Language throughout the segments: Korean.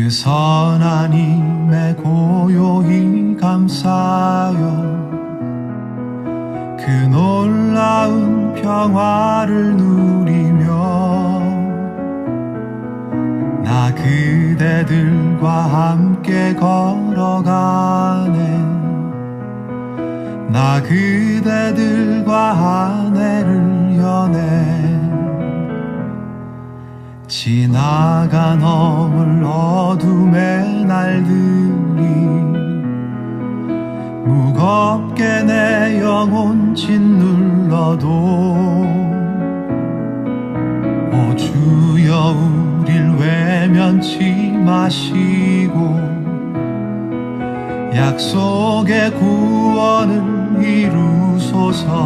그 선한 힘에 고요히 감사하여 그 놀라운 평화를 누리며 나 그대들과 함께 걸어가네. 나 그대들과 한 해를 여네. 지나가 넘을 어둠의 날들이 무겁게 내 영혼 짓눌러도 오 주여 우릴 외면치 마시고 약속의 구원을 이루소서.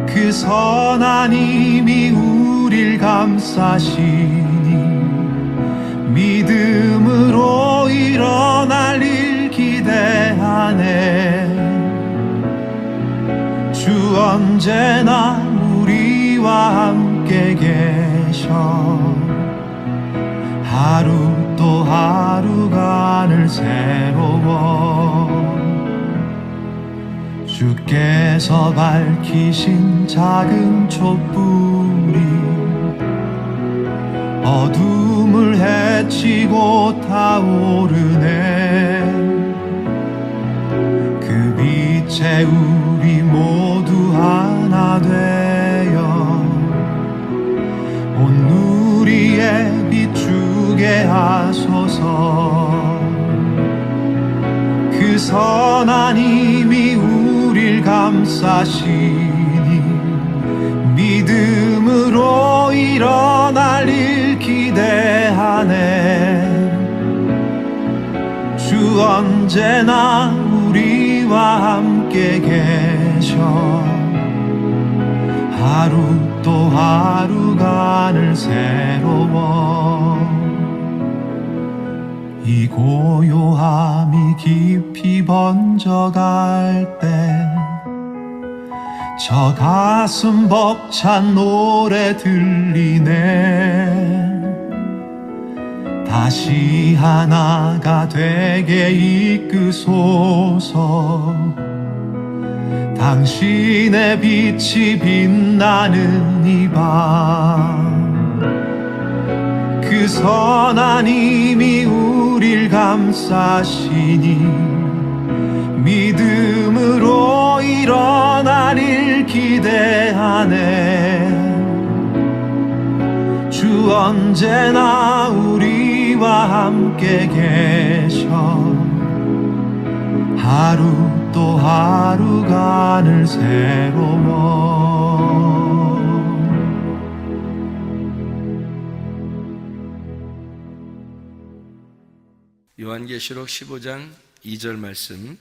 그 선한 힘이 우릴 감싸시니 믿음으로 일어날 일 기대하네. 주 언제나 우리와 함께 계셔. 하루 또 하루가 늘 새로워. 주께서 밝히신 작은 촛불이 어둠을 헤치고 타오르네. 그 빛에 우리 모두 하나 되어 온 누리에 비추게 하소서. 그 선한 힘이 우릴 감싸시니 믿음으로 일어날 일 기대하네. 주 언제나 우리와 함께 계셔. 하루 또 하루가 늘 새로워. 이 고요함이 깊이 번져갈 때 저 가슴 벅찬 노래 들리네. 다시 하나가 되게 이끄소서. 당신의 빛이 빛나는 이 밤 그 선한 힘이 우릴 감싸시니 믿음으로 일어날 일 기대하네. 주 언제나 우리와 함께 계셔. 하루 또 하루가 늘 새로워. 요한계시록 15장 2절 말씀.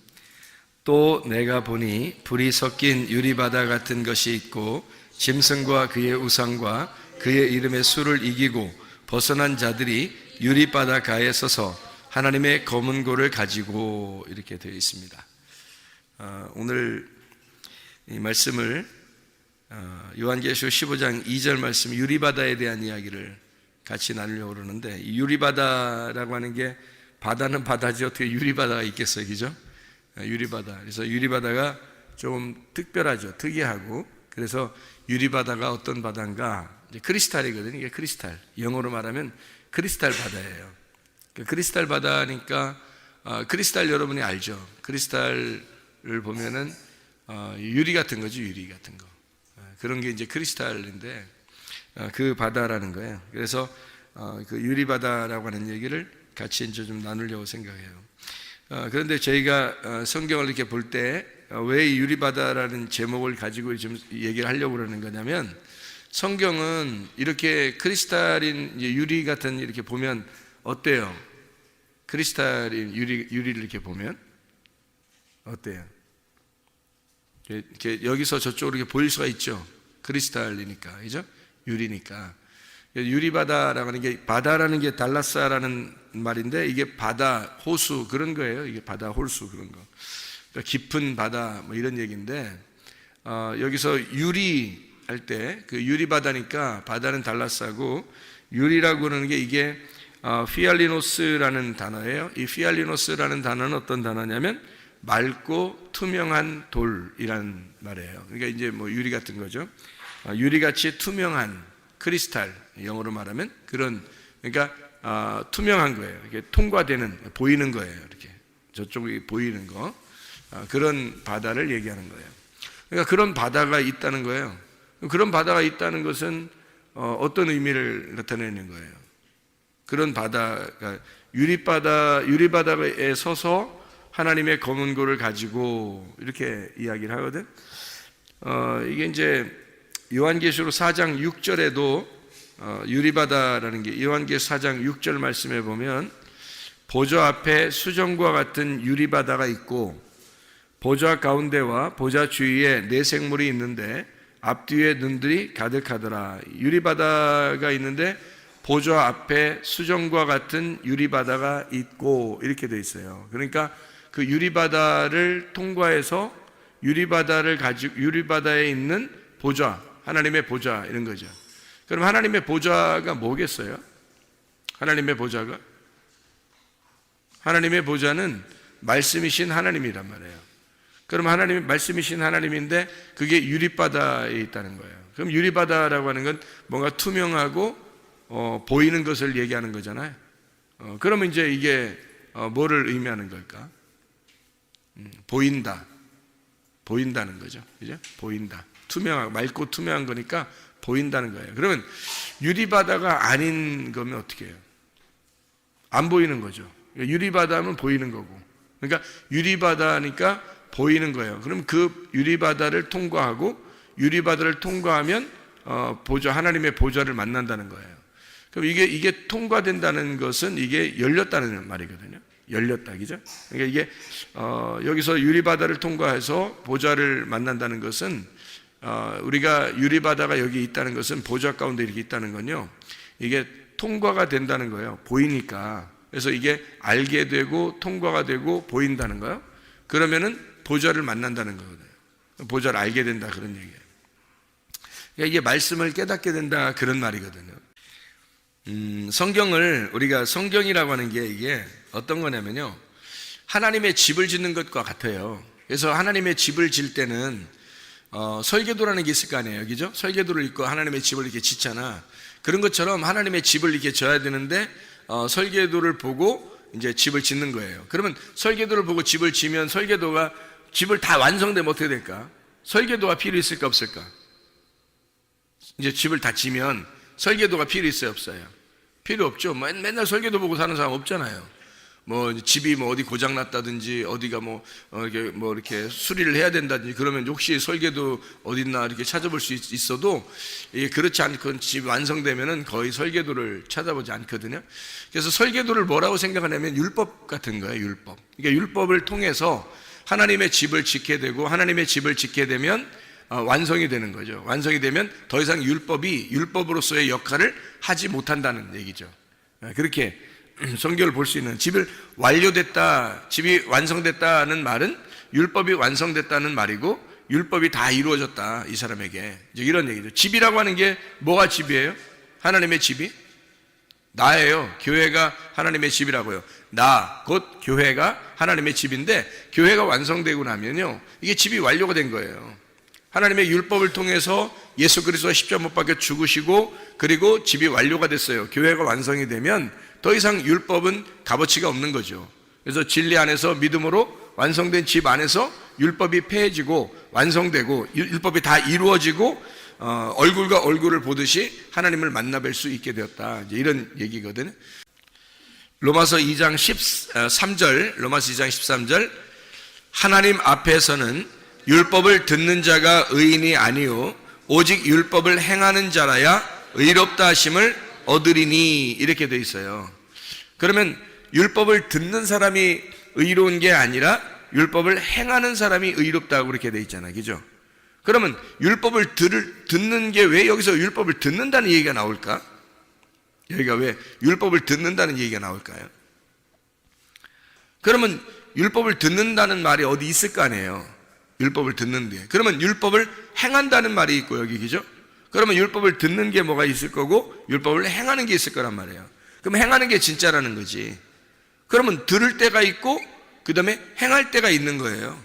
또 내가 보니 불이 섞인 유리바다 같은 것이 있고 짐승과 그의 우상과 그의 이름의 수를 이기고 벗어난 자들이 유리바다 가에 서서 하나님의 검은 고를 가지고, 이렇게 되어 있습니다. 오늘 이 말씀을 요한계시록 15장 2절 말씀, 유리바다에 대한 이야기를 같이 나누려고 그러는데, 이 유리바다라고 하는 게, 바다는 바다지 어떻게 유리바다가 있겠어요, 그죠? 유리바다. 그래서 유리바다가 좀 특별하죠, 특이하고. 그래서 유리바다가 어떤 바다인가? 이제 크리스탈이거든요. 이게 크리스탈. 영어로 말하면 크리스탈 바다예요. 크리스탈 바다니까, 크리스탈 여러분이 알죠? 크리스탈을 보면은 유리 같은 거죠, 유리 같은 거. 그런 게 이제 크리스탈인데, 그 바다라는 거예요. 그래서 그 유리바다라고 하는 얘기를 같이 이제 좀 나누려고 생각해요. 그런데 저희가 성경을 이렇게 볼 때 왜 유리바다라는 제목을 가지고 좀 얘기를 하려고 그러는 거냐면, 성경은 이렇게 크리스탈인 유리 같은, 이렇게 보면 어때요? 크리스탈인 유리를 이렇게 보면 어때요? 이렇게 여기서 저쪽으로 이렇게 보일 수가 있죠. 크리스탈이니까, 그죠? 유리니까. 유리바다라고 하는 게, 바다라는 게 달라사라는 말인데, 이게 바다, 호수 그런 거예요. 이게 바다, 호수 그런 거. 그러니까 깊은 바다 뭐 이런 얘기인데, 여기서 유리 할 때 그 유리바다니까 바다는 달라사고 유리라고 하는 게 이게 피알리노스라는 단어예요. 이 피알리노스라는 단어는 어떤 단어냐면 맑고 투명한 돌이란 말이에요. 그러니까 이제 뭐 유리 같은 거죠. 유리같이 투명한 크리스탈, 영어로 말하면 그런, 그러니까 투명한 거예요. 이게 통과되는, 보이는 거예요. 이렇게 저쪽이 보이는 거, 그런 바다를 얘기하는 거예요. 그러니까 그런 바다가 있다는 거예요. 그런 바다가 있다는 것은 어떤 의미를 나타내는 거예요? 그런 바다가 유리바다에 서서 하나님의 검은고를 가지고 이렇게 이야기를 하거든. 이게 이제 요한계시록 4장 6절에도 유리바다라는 게 요한계시록 4장 6절 말씀에 보면 보좌 앞에 수정과 같은 유리바다가 있고 보좌 가운데와 보좌 주위에 네 생물이 있는데 앞뒤에 눈들이 가득하더라. 유리바다가 있는데 보좌 앞에 수정과 같은 유리바다가 있고 이렇게 돼 있어요. 그러니까 그 유리바다를 통과해서 유리바다에 있는 보좌, 하나님의 보좌 이런 거죠. 그럼 하나님의 보좌가 뭐겠어요? 하나님의 보좌는 말씀이신 하나님이란 말이에요. 그럼 하나님이 말씀이신 하나님인데 그게 유리바다에 있다는 거예요. 그럼 유리바다라고 하는 건 뭔가 투명하고 보이는 것을 얘기하는 거잖아요. 그러면 이제 이게 뭐를 의미하는 걸까? 보인다는 거죠. 그죠? 보인다. 투명하고 맑고 투명한 거니까 보인다는 거예요. 그러면 유리바다가 아닌 거면 어떻게 해요? 안 보이는 거죠. 유리바다면 보이는 거고. 그러니까 유리바다니까 보이는 거예요. 그럼 그 유리바다를 통과하면 하나님의 보좌를 만난다는 거예요. 그럼 이게 통과된다는 것은 이게 열렸다는 말이거든요. 열렸다, 그죠? 그러니까 이게 여기서 유리바다를 통과해서 보좌를 만난다는 것은 우리가 유리바다가 여기 있다는 것은 보좌 가운데 이렇게 있다는 건요. 이게 통과가 된다는 거예요. 보이니까. 그래서 이게 알게 되고 통과가 되고 보인다는 거예요. 그러면은 보좌를 만난다는 거거든요. 보좌를 알게 된다 그런 얘기예요. 그러니까 이게 말씀을 깨닫게 된다 그런 말이거든요. 우리가 성경이라고 하는 게 이게 어떤 거냐면요. 하나님의 집을 짓는 것과 같아요. 그래서 하나님의 집을 질 때는 설계도라는 게 있을 거 아니에요. 그죠? 설계도를 읽고 하나님의 집을 이렇게 짓잖아. 그런 것처럼 하나님의 집을 이렇게 져야 되는데 설계도를 보고 이제 집을 짓는 거예요. 그러면 설계도를 보고 집을 지면 설계도가 집을 다 완성되면 어떻게 될까? 설계도가 필요 있을까 없을까? 이제 집을 다 지면 설계도가 필요 있어요 없어요? 필요 없죠. 맨날 설계도 보고 사는 사람 없잖아요. 뭐 집이 뭐 어디 고장 났다든지 어디가 이렇게 수리를 해야 된다든지 그러면 혹시 설계도 어딨나 이렇게 찾아볼 수 있어도 그렇지 않고 집 완성되면은 거의 설계도를 찾아보지 않거든요. 그래서 설계도를 뭐라고 생각하냐면 율법 같은 거예요. 율법. 그러니까 율법을 통해서 하나님의 집을 짓게 되고 하나님의 집을 짓게 되면 완성이 되는 거죠. 완성이 되면 더 이상 율법이 율법으로서의 역할을 하지 못한다는 얘기죠. 그렇게 성경을 볼 수 있는 집이 완성됐다는 말은 율법이 완성됐다는 말이고 율법이 다 이루어졌다 이 사람에게 이제 이런 얘기죠. 집이라고 하는 게 뭐가 집이에요? 하나님의 집이 나예요. 교회가 하나님의 집이라고요. 나 곧 교회가 하나님의 집인데 교회가 완성되고 나면요 이게 집이 완료가 된 거예요. 하나님의 율법을 통해서 예수 그리스도가 십자가 못 박혀 죽으시고 그리고 집이 완료가 됐어요. 교회가 완성이 되면 더 이상 율법은 값어치가 없는 거죠. 그래서 진리 안에서 믿음으로 완성된 집 안에서 율법이 폐해지고 완성되고 율법이 다 이루어지고 얼굴과 얼굴을 보듯이 하나님을 만나뵐 수 있게 되었다. 이제 이런 얘기거든요. 로마서 2장 13절 하나님 앞에서는 율법을 듣는 자가 의인이 아니요 오직 율법을 행하는 자라야 의롭다 하심을 얻으리니 이렇게 돼 있어요. 그러면 율법을 듣는 사람이 의로운 게 아니라 율법을 행하는 사람이 의롭다고 그렇게 돼 있잖아요. 그죠? 그러면 율법을 듣는 게 왜 여기서 율법을 듣는다는 얘기가 나올까? 여기가 왜 율법을 듣는다는 얘기가 나올까요? 그러면 율법을 듣는다는 말이 어디 있을 거 아니에요. 율법을 듣는데 그러면 율법을 행한다는 말이 있고 여기 그죠? 그러면 율법을 듣는 게 뭐가 있을 거고 율법을 행하는 게 있을 거란 말이에요. 그럼 행하는 게 진짜라는 거지. 그러면 들을 때가 있고 그 다음에 행할 때가 있는 거예요.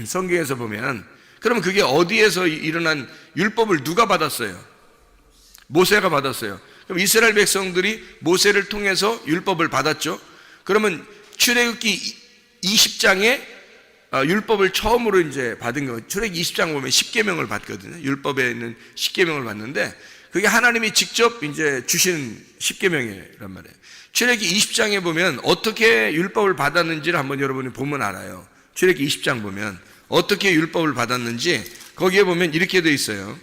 성경에서 보면. 그러면 그게 어디에서 일어난 율법을 누가 받았어요? 모세가 받았어요. 그럼 이스라엘 백성들이 모세를 통해서 율법을 받았죠. 그러면 출애굽기 20장에 율법을 처음으로 이제 받은 거. 출애굽기 20장 보면 10계명을 받거든요. 율법에 있는 10계명을 받는데 그게 하나님이 직접 이제 주신 10계명이란 말이에요. 출애굽기 20장에 보면 어떻게 율법을 받았는지를 한번 여러분이 보면 알아요. 출애굽기 20장 보면 어떻게 율법을 받았는지 거기에 보면 이렇게 되어 있어요.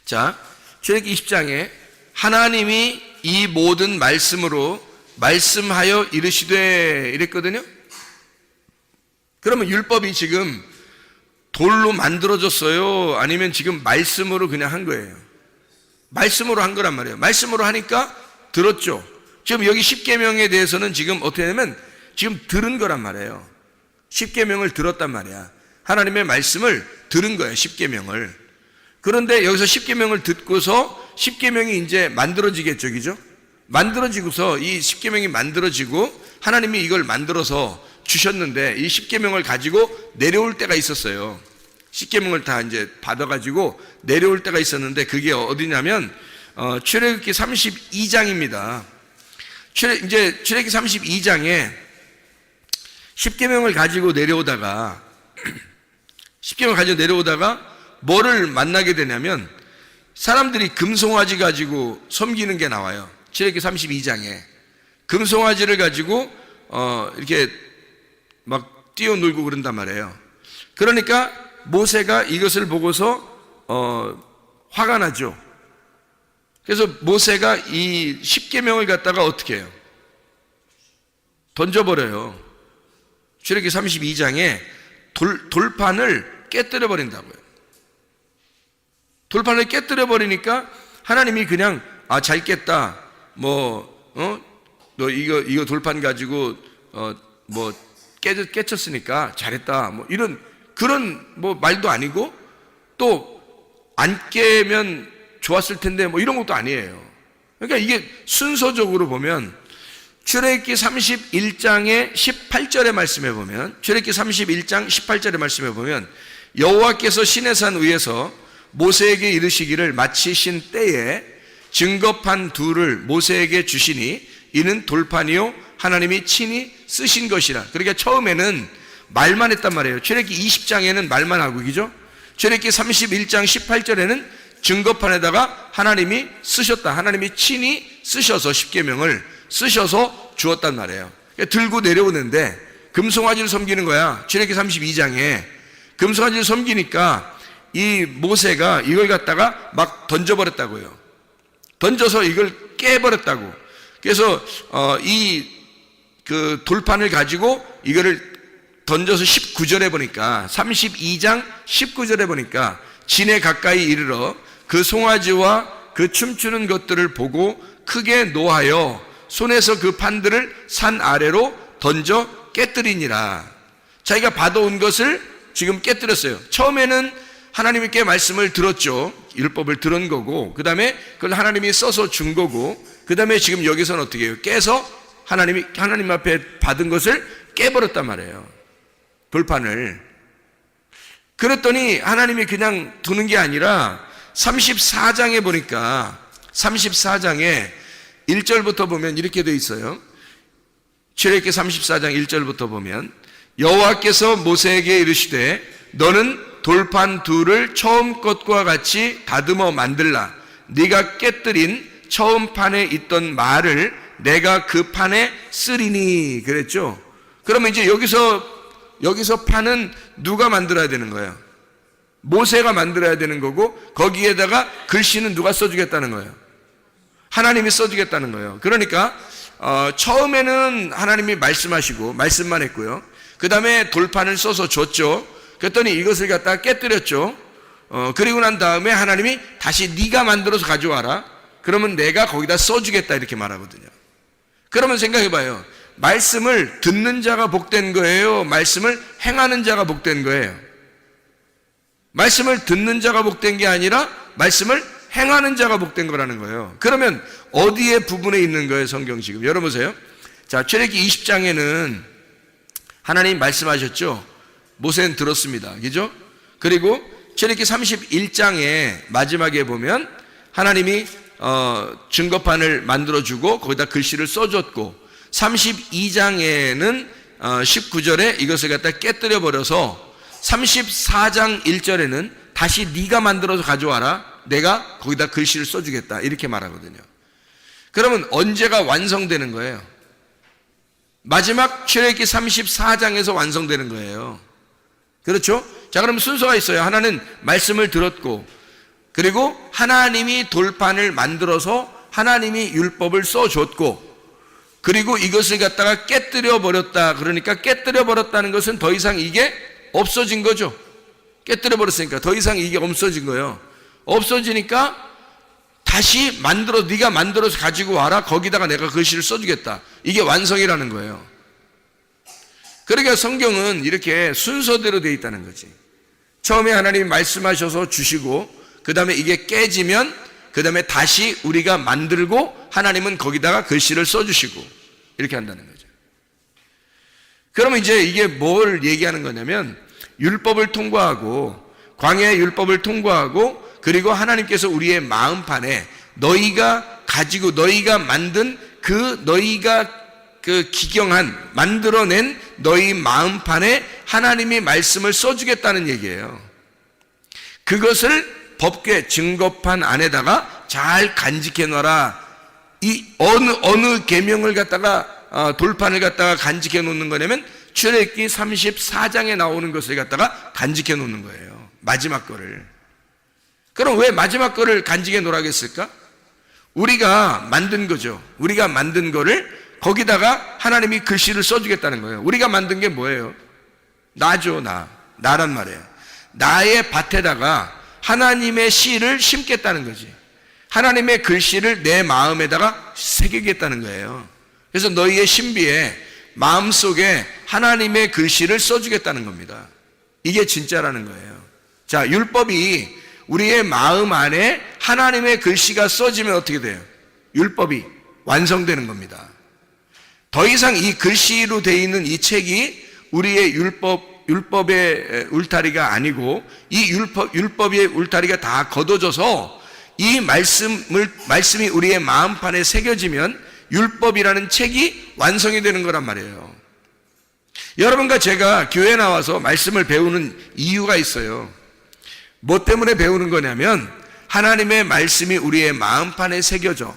자, 출애굽기 20장에 하나님이 이 모든 말씀으로 말씀하여 이르시되 이랬거든요. 그러면 율법이 지금 돌로 만들어졌어요? 아니면 지금 말씀으로 그냥 한 거예요? 말씀으로 한 거란 말이에요. 말씀으로 하니까 들었죠. 지금 여기 10계명에 대해서는 지금 어떻게 하냐면 지금 들은 거란 말이에요. 10계명을 들었단 말이야. 하나님의 말씀을 들은 거예요. 10계명을. 그런데 여기서 10계명을 듣고서 10계명이 이제 만들어지겠죠. 그죠? 만들어지고서 이 10계명이 만들어지고 하나님이 이걸 만들어서 주셨는데 이 10계명을 가지고 내려올 때가 있었어요. 10계명을 다 이제 받아가지고 내려올 때가 있었는데 그게 어디냐면 출애굽기 32장입니다. 이제 출애굽기 32장에 10계명을 가지고 내려오다가 10계명을 가지고 내려오다가 뭐를 만나게 되냐면 사람들이 금송아지 가지고 섬기는 게 나와요. 출애굽기 32장에 금송아지를 가지고 이렇게 막 뛰어놀고 그런단 말이에요. 그러니까 모세가 이것을 보고서 화가 나죠. 그래서 모세가 이 10계명을 갖다가 어떻게 해요? 던져버려요. 출애굽기 32장에 돌판을 깨뜨려 버린다고요. 돌판을 깨뜨려 버리니까 하나님이 그냥 잘 깼다. 너 이거 돌판 가지고 깨쳤으니까 잘했다. 뭐 이런 그런 말도 아니고 또 안 깨면 좋았을 텐데 뭐 이런 것도 아니에요. 그러니까 이게 순서적으로 보면 출애굽기 31장의 18절의 말씀에 보면 출애굽기 31장 18절의 말씀에 보면 여호와께서 시내산 위에서 모세에게 이르시기를 마치신 때에 증거판 둘을 모세에게 주시니 이는 돌판이요 하나님이 친히 쓰신 것이라. 그러니까 처음에는 말만 했단 말이에요. 출애굽기 20장에는 말만 하고 그죠? 출애굽기 31장 18절에는 증거판에다가 하나님이 쓰셨다. 하나님이 친히 쓰셔서 10계명을 쓰셔서 주었단 말이에요. 그러니까 들고 내려오는데 금송아지를 섬기는 거야. 출애굽기 32장에 금송아지를 섬기니까 이 모세가 이걸 갖다가 막 던져버렸다고요. 던져서 이걸 깨버렸다고. 그래서 그 돌판을 가지고 이거를 던져서 19절에 보니까 32장 19절에 보니까 진에 가까이 이르러 그 송아지와 그 춤추는 것들을 보고 크게 노하여 손에서 그 판들을 산 아래로 던져 깨뜨리니라. 자기가 받아온 것을 지금 깨뜨렸어요. 처음에는 하나님께 말씀을 들었죠. 율법을 들은 거고 그 다음에 그걸 하나님이 써서 준 거고 그 다음에 지금 여기서는 어떻게 해요? 깨서 하나님 앞에 받은 것을 깨버렸단 말이에요. 돌판을. 그랬더니 하나님이 그냥 두는 게 아니라 34장에 보니까 34장에 1절부터 보면 이렇게 되어 있어요. 출애굽기 34장 1절부터 보면 여호와께서 모세에게 이르시되 너는 돌판 둘을 처음 것과 같이 다듬어 만들라. 네가 깨뜨린 처음 판에 있던 말을 내가 그 판에 쓰리니 그랬죠. 그러면 이제 여기서 판은 누가 만들어야 되는 거예요? 모세가 만들어야 되는 거고 거기에다가 글씨는 누가 써주겠다는 거예요? 하나님이 써주겠다는 거예요. 그러니까 처음에는 하나님이 말씀하시고 말씀만 했고요. 그 다음에 돌판을 써서 줬죠. 그랬더니 이것을 갖다가 깨뜨렸죠. 그리고 난 다음에 하나님이 다시 네가 만들어서 가져와라. 그러면 내가 거기다 써주겠다 이렇게 말하거든요. 그러면 생각해봐요. 말씀을 듣는 자가 복된 거예요? 말씀을 행하는 자가 복된 거예요? 말씀을 듣는 자가 복된 게 아니라 말씀을 행하는 자가 복된 거라는 거예요. 그러면 어디에 부분에 있는 거예요, 성경 지금? 열어보세요. 자, 출애굽기 20장에는 하나님 말씀하셨죠. 모세는 들었습니다. 그죠? 그리고 출애굽기 31장에 마지막에 보면 하나님이 증거판을 만들어주고 거기다 글씨를 써줬고, 32장에는 19절에 이것을 갖다 깨뜨려 버려서 34장 1절에는 다시 네가 만들어서 가져와라, 내가 거기다 글씨를 써주겠다, 이렇게 말하거든요. 그러면 언제가 완성되는 거예요? 마지막 출애굽기 34장에서 완성되는 거예요. 그렇죠? 자, 그럼 순서가 있어요. 하나는 말씀을 들었고, 그리고 하나님이 돌판을 만들어서 하나님이 율법을 써줬고, 그리고 이것을 갖다가 깨뜨려 버렸다. 그러니까 깨뜨려 버렸다는 것은 더 이상 이게 없어진 거죠. 깨뜨려 버렸으니까 더 이상 이게 없어진 거예요. 없어지니까 다시 네가 만들어서 가지고 와라, 거기다가 내가 글씨를 써주겠다. 이게 완성이라는 거예요. 그러니까 성경은 이렇게 순서대로 되어 있다는 거지. 처음에 하나님이 말씀하셔서 주시고, 그 다음에 이게 깨지면 그 다음에 다시 우리가 만들고 하나님은 거기다가 글씨를 써주시고, 이렇게 한다는 거죠. 그러면 이제 이게 뭘 얘기하는 거냐면, 율법을 통과하고, 광야의 율법을 통과하고, 그리고 하나님께서 우리의 마음판에 너희가 가지고 너희가 만든 너희가 기경한, 만들어낸 너희 마음판에 하나님이 말씀을 써주겠다는 얘기예요. 그것을 법궤 증거판 안에다가 잘 간직해 놔라. 이 어느 계명을 갖다가 돌판을 갖다가 간직해 놓는 거냐면 출애굽기 34장에 나오는 것을 갖다가 간직해 놓는 거예요. 마지막 거를. 그럼 왜 마지막 거를 간직해 놓으라겠을까? 우리가 만든 거죠. 우리가 만든 거를 거기다가 하나님이 글씨를 써주겠다는 거예요. 우리가 만든 게 뭐예요? 나죠, 나란 말이에요. 나의 밭에다가 하나님의 씨를 심겠다는 거지. 하나님의 글씨를 내 마음에다가 새기겠다는 거예요. 그래서 너희의 신비에, 마음속에 하나님의 글씨를 써주겠다는 겁니다. 이게 진짜라는 거예요. 자, 율법이 우리의 마음 안에 하나님의 글씨가 써지면 어떻게 돼요? 율법이 완성되는 겁니다. 더 이상 이 글씨로 되어 있는 이 책이 우리의 율법의 울타리가 아니고, 이 율법의 울타리가 다 걷어져서 이 말씀이 우리의 마음판에 새겨지면 율법이라는 책이 완성이 되는 거란 말이에요. 여러분과 제가 교회에 나와서 말씀을 배우는 이유가 있어요. 뭐 때문에 배우는 거냐면, 하나님의 말씀이 우리의 마음판에 새겨져,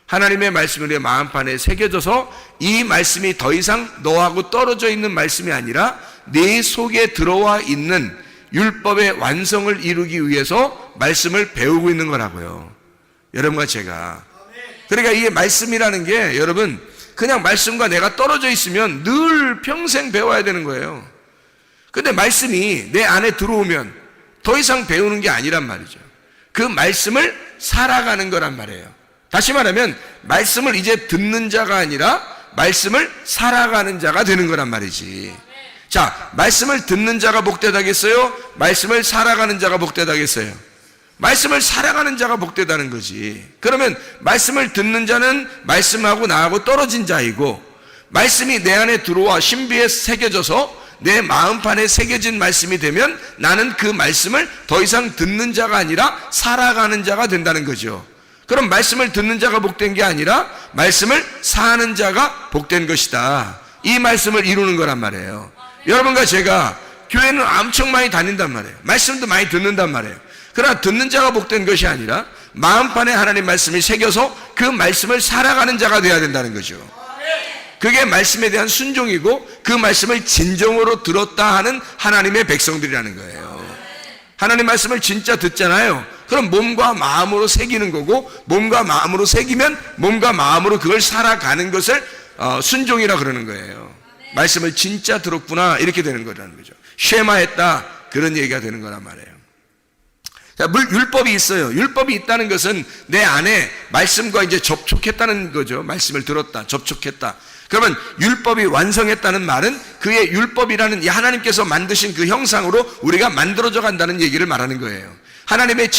하나님의 말씀이 우리의 마음판에 새겨져서 이 말씀이 더 이상 너하고 떨어져 있는 말씀이 아니라 내 속에 들어와 있는 율법의 완성을 이루기 위해서 말씀을 배우고 있는 거라고요. 여러분과 제가. 그러니까 이게 말씀이라는 게, 여러분, 그냥 말씀과 내가 떨어져 있으면 늘 평생 배워야 되는 거예요. 근데 말씀이 내 안에 들어오면 더 이상 배우는 게 아니란 말이죠. 그 말씀을 살아가는 거란 말이에요. 다시 말하면 말씀을 이제 듣는 자가 아니라 말씀을 살아가는 자가 되는 거란 말이지. 자, 말씀을 듣는 자가 복되다겠어요? 말씀을 살아가는 자가 복되다겠어요? 말씀을 살아가는 자가 복되다는 거지. 그러면 말씀을 듣는 자는 말씀하고 나하고 떨어진 자이고, 말씀이 내 안에 들어와 신비에 새겨져서 내 마음판에 새겨진 말씀이 되면 나는 그 말씀을 더 이상 듣는 자가 아니라 살아가는 자가 된다는 거죠. 그럼 말씀을 듣는 자가 복된 게 아니라 말씀을 사는 자가 복된 것이다. 이 말씀을 이루는 거란 말이에요. 여러분과 제가 교회는 엄청 많이 다닌단 말이에요. 말씀도 많이 듣는단 말이에요. 그러나 듣는 자가 복된 것이 아니라 마음판에 하나님 말씀이 새겨서 그 말씀을 살아가는 자가 되어야 된다는 거죠. 그게 말씀에 대한 순종이고, 그 말씀을 진정으로 들었다 하는 하나님의 백성들이라는 거예요. 하나님 말씀을 진짜 듣잖아요. 그럼 몸과 마음으로 새기는 거고, 몸과 마음으로 새기면 몸과 마음으로 그걸 살아가는 것을 순종이라 그러는 거예요. 말씀을 진짜 들었구나, 이렇게 되는 거라는 거죠. 쉐마했다, 그런 얘기가 되는 거란 말이에요. 자, 율법이 있어요. 율법이 있다는 것은 내 안에 말씀과 이제 접촉했다는 거죠. 말씀을 들었다, 접촉했다. 그러면 율법이 완성했다는 말은 그의 율법이라는 이 하나님께서 만드신 그 형상으로 우리가 만들어져 간다는 얘기를 말하는 거예요. 하나님의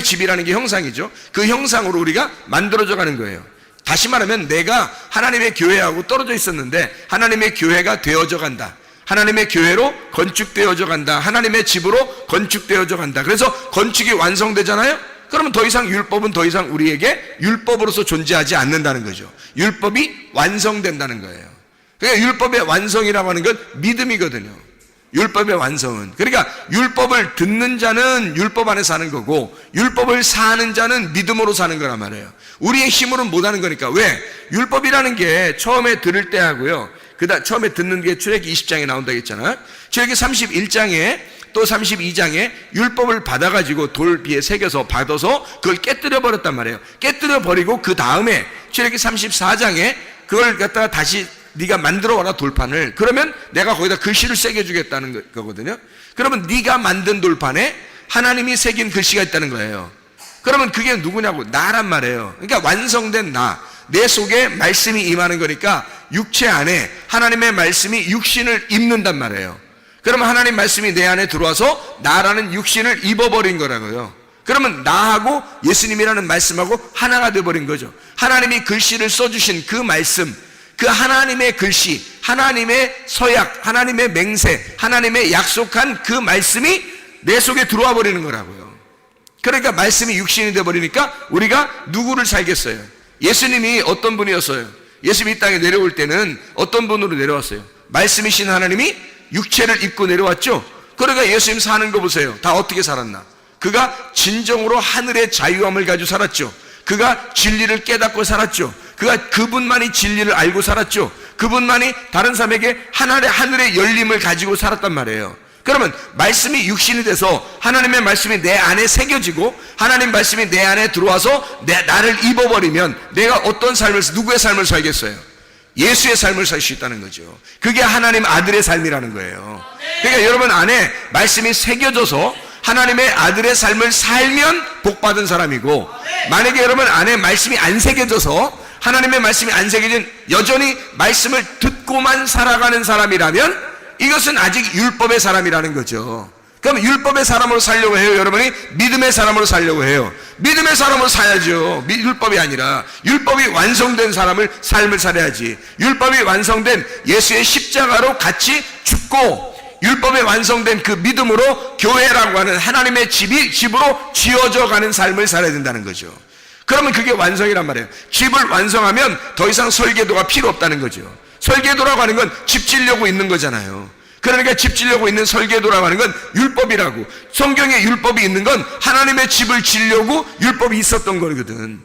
집이라는 게 형상이죠. 그 형상으로 우리가 만들어져 가는 거예요. 다시 말하면 내가 하나님의 교회하고 떨어져 있었는데 하나님의 교회가 되어져 간다. 하나님의 교회로 건축되어져 간다. 하나님의 집으로 건축되어져 간다. 그래서 건축이 완성되잖아요. 그러면 더 이상 율법은 더 이상 우리에게 율법으로서 존재하지 않는다는 거죠. 율법이 완성된다는 거예요. 그러니까 율법의 완성이라고 하는 건 믿음이거든요. 율법의 완성은. 그러니까 율법을 듣는 자는 율법 안에 사는 거고 율법을 사는 자는 믿음으로 사는 거란 말이에요. 우리의 힘으로는 못하는 거니까. 왜? 율법이라는 게 처음에 들을 때 하고요, 처음에 듣는 게 출애굽기 20장에 나온다고 했잖아. 출애굽기 31장에 또 32장에 율법을 받아가지고 돌 위에 새겨서 받아서 그걸 깨뜨려 버렸단 말이에요. 깨뜨려 버리고 그 다음에 출애굽기 34장에 그걸 갖다가 다시 네가 만들어 와라 돌판을. 그러면 내가 거기다 글씨를 새겨주겠다는 거거든요. 그러면 네가 만든 돌판에 하나님이 새긴 글씨가 있다는 거예요. 그러면 그게 누구냐고? 나란 말이에요. 그러니까 완성된 나, 내 속에 말씀이 임하는 거니까 육체 안에 하나님의 말씀이 육신을 입는단 말이에요. 그러면 하나님 말씀이 내 안에 들어와서 나라는 육신을 입어버린 거라고요. 그러면 나하고 예수님이라는 말씀하고 하나가 되어버린 거죠. 하나님이 글씨를 써주신 그 말씀, 그 하나님의 글씨, 하나님의 서약, 하나님의 맹세, 하나님의 약속한 그 말씀이 내 속에 들어와 버리는 거라고요. 그러니까 말씀이 육신이 되어버리니까 우리가 누구를 살겠어요? 예수님이 어떤 분이었어요? 예수님이 이 땅에 내려올 때는 어떤 분으로 내려왔어요? 말씀이신 하나님이 육체를 입고 내려왔죠. 그러니까 예수님 사는 거 보세요. 다 어떻게 살았나? 그가 진정으로 하늘의 자유함을 가지고 살았죠. 그가 진리를 깨닫고 살았죠. 그분만이 진리를 알고 살았죠. 그분만이 다른 사람에게 하늘의 열림을 가지고 살았단 말이에요. 그러면 말씀이 육신이 돼서 하나님의 말씀이 내 안에 새겨지고 하나님 말씀이 내 안에 들어와서 나를 입어버리면 내가 어떤 삶을, 누구의 삶을 살겠어요? 예수의 삶을 살 수 있다는 거죠. 그게 하나님 아들의 삶이라는 거예요. 그러니까 여러분 안에 말씀이 새겨져서 하나님의 아들의 삶을 살면 복받은 사람이고, 만약에 여러분 안에 말씀이 안 새겨져서 하나님의 말씀이 안 새겨진 여전히 말씀을 듣고만 살아가는 사람이라면 이것은 아직 율법의 사람이라는 거죠. 그럼 율법의 사람으로 살려고 해요? 여러분이 믿음의 사람으로 살려고 해요? 믿음의 사람으로 살야죠. 율법이 아니라 율법이 완성된 삶을 살아야지. 율법이 완성된 예수의 십자가로 같이 죽고 율법에 완성된 그 믿음으로 교회라고 하는 하나님의 집으로 지어져 가는 삶을 살아야 된다는 거죠. 그러면 그게 완성이란 말이에요. 집을 완성하면 더 이상 설계도가 필요 없다는 거죠. 설계도라고 하는 건 집 지려고 있는 거잖아요. 그러니까 집 지려고 있는 설계도라고 하는 건 율법이라고. 성경에 율법이 있는 건 하나님의 집을 지려고 율법이 있었던 거거든.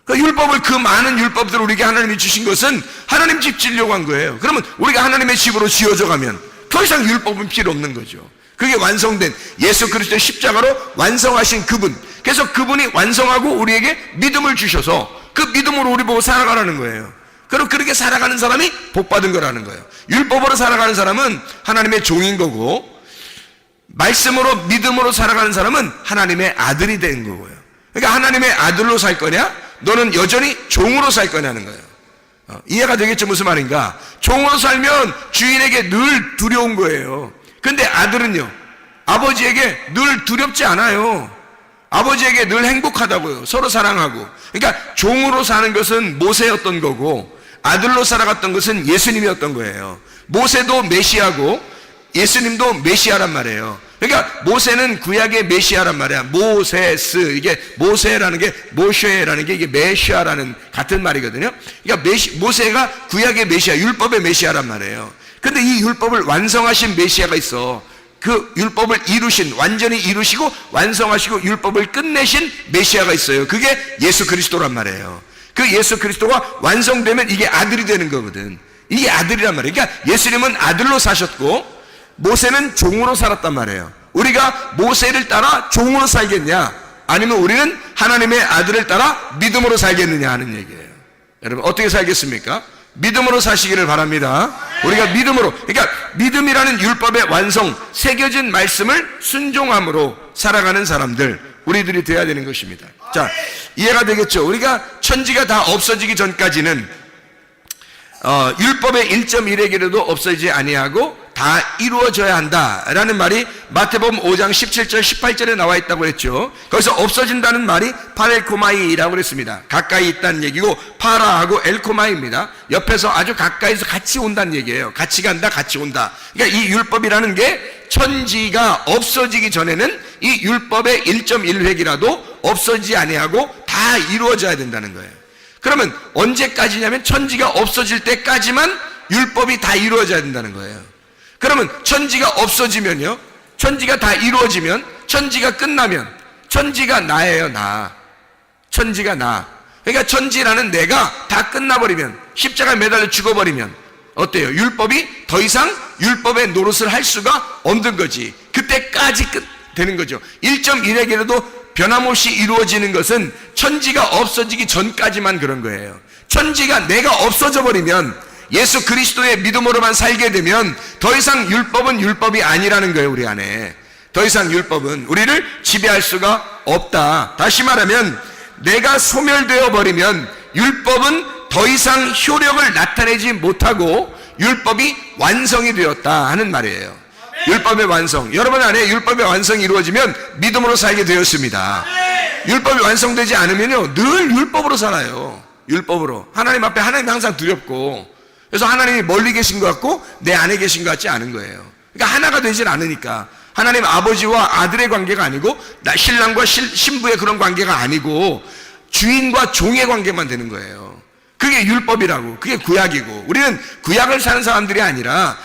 그러니까 율법을, 그 많은 율법들을 우리에게 하나님이 주신 것은 하나님 집 지려고 한 거예요. 그러면 우리가 하나님의 집으로 지어져 가면 더 이상 율법은 필요 없는 거죠. 그게 완성된 예수 그리스도의 십자가로 완성하신 그분. 그래서 그분이 완성하고 우리에게 믿음을 주셔서 그 믿음으로 우리 보고 살아가라는 거예요. 그럼 그렇게 살아가는 사람이 복받은 거라는 거예요. 율법으로 살아가는 사람은 하나님의 종인 거고, 말씀으로 믿음으로 살아가는 사람은 하나님의 아들이 된 거고요. 그러니까 하나님의 아들로 살 거냐, 너는 여전히 종으로 살 거냐는 거예요. 이해가 되겠죠? 무슨 말인가? 종으로 살면 주인에게 늘 두려운 거예요. 근데 아들은요, 아버지에게 늘 두렵지 않아요. 아버지에게 늘 행복하다고요. 서로 사랑하고. 그러니까 종으로 사는 것은 모세였던 거고, 아들로 살아갔던 것은 예수님이었던 거예요. 모세도 메시아고 예수님도 메시아란 말이에요. 그러니까 모세는 구약의 메시아란 말이야. 모세스, 이게 모세라는 게 모쉐라는 게 이게 메시아라는 같은 말이거든요. 그러니까 모세가 구약의 메시아, 율법의 메시아란 말이에요. 근데 이 율법을 완성하신 메시아가 있어. 그 율법을 완전히 이루시고 완성하시고 율법을 끝내신 메시아가 있어요. 그게 예수 그리스도란 말이에요. 그 예수 그리스도가 완성되면 이게 아들이 되는 거거든. 이게 아들이란 말이에요. 그러니까 예수님은 아들로 사셨고 모세는 종으로 살았단 말이에요. 우리가 모세를 따라 종으로 살겠냐, 아니면 우리는 하나님의 아들을 따라 믿음으로 살겠느냐 하는 얘기예요. 여러분 어떻게 살겠습니까? 믿음으로 사시기를 바랍니다. 우리가 믿음으로, 그러니까 믿음이라는 율법의 완성, 새겨진 말씀을 순종함으로 살아가는 사람들, 우리들이 되어야 되는 것입니다. 자, 이해가 되겠죠? 우리가 천지가 다 없어지기 전까지는 율법의 1.1획이라도 없어지지 아니하고 다 이루어져야 한다라는 말이 마태복음 5장 17절 18절에 나와 있다고 그랬죠. 거기서 없어진다는 말이 파렐코마이라고 그랬습니다. 가까이 있다는 얘기고 파라하고 엘코마이입니다. 옆에서 아주 가까이서 같이 온다는 얘기예요. 같이 간다, 같이 온다. 그러니까 이 율법이라는 게 천지가 없어지기 전에는 이 율법의 1.1획이라도 없어지지 아니하고 다 이루어져야 된다는 거예요. 그러면 언제까지냐면 천지가 없어질 때까지만 율법이 다 이루어져야 된다는 거예요. 그러면 천지가 없어지면요, 천지가 다 이루어지면, 천지가 끝나면 천지가 나예요. 나. 천지가 나. 그러니까 천지라는 내가 다 끝나버리면, 십자가에 매달려 죽어버리면 어때요? 율법이 더 이상 율법의 노릇을 할 수가 없는 거지. 그때까지 끝 되는 거죠. 1.1획이라도 변함없이 이루어지는 것은 천지가 없어지기 전까지만 그런 거예요. 천지가 내가 없어져 버리면, 예수 그리스도의 믿음으로만 살게 되면 더 이상 율법은 율법이 아니라는 거예요. 우리 안에 더 이상 율법은 우리를 지배할 수가 없다. 다시 말하면 내가 소멸되어 버리면 율법은 더 이상 효력을 나타내지 못하고 율법이 완성이 되었다 하는 말이에요. 율법의 완성, 여러분 안에 율법의 완성이 이루어지면 믿음으로 살게 되었습니다. 율법이 완성되지 않으면요, 늘 율법으로 살아요. 율법으로. 하나님 앞에 하나님이 항상 두렵고, 그래서 하나님이 멀리 계신 것 같고 내 안에 계신 것 같지 않은 거예요. 그러니까 하나가 되질 않으니까. 하나님 아버지와 아들의 관계가 아니고, 신랑과 신부의 그런 관계가 아니고 주인과 종의 관계만 되는 거예요. 그게 율법이라고. 그게 구약이고, 우리는 구약을 사는 사람들이 아니라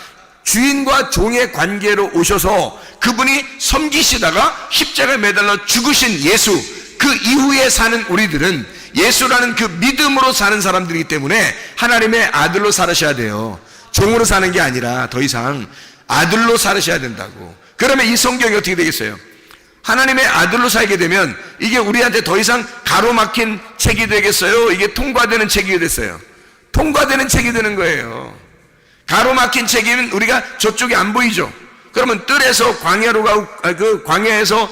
주인과 종의 관계로 오셔서 그분이 섬기시다가 십자가에 매달려 죽으신 예수, 그 이후에 사는 우리들은 예수라는 그 믿음으로 사는 사람들이기 때문에 하나님의 아들로 살으셔야 돼요. 종으로 사는 게 아니라 더 이상 아들로 살으셔야 된다고. 그러면 이 성경이 어떻게 되겠어요? 하나님의 아들로 살게 되면 이게 우리한테 더 이상 가로막힌 책이 되겠어요? 이게 통과되는 책이 됐어요. 통과되는 책이 되는 거예요. 가로막힌 책이면 우리가 저쪽이 안 보이죠. 그러면 뜰에서 광야로 가고, 그 광야에서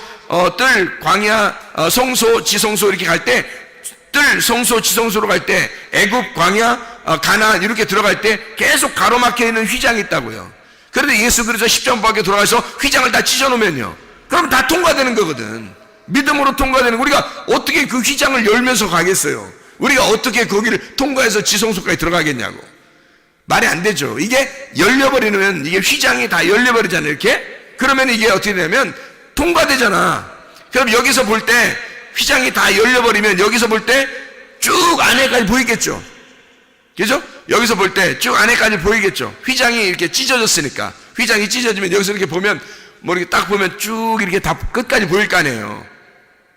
뜰, 광야, 성소, 지성소 이렇게 갈 때, 뜰, 성소, 지성소로 갈 때, 애굽, 광야, 가나안 이렇게 들어갈 때 계속 가로막혀 있는 휘장이 있다고요. 그런데 예수 그리스도 십자가 밖에 돌아가서 휘장을 다 찢어놓으면요, 그럼 다 통과되는 거거든. 믿음으로 통과되는, 우리가 어떻게 그 휘장을 열면서 가겠어요? 우리가 어떻게 거기를 통과해서 지성소까지 들어가겠냐고. 말이 안 되죠. 이게 열려버리면, 이게 휘장이 다 열려버리잖아요, 이렇게. 그러면 이게 어떻게 되냐면 통과되잖아. 그럼 여기서 볼 때 휘장이 다 열려버리면 여기서 볼 때 쭉 안에까지 보이겠죠. 그죠? 여기서 볼 때 쭉 안에까지 보이겠죠. 휘장이 이렇게 찢어졌으니까. 휘장이 찢어지면 여기서 이렇게 보면, 뭐 이렇게 딱 보면 쭉 이렇게 다 끝까지 보일 거 아니에요.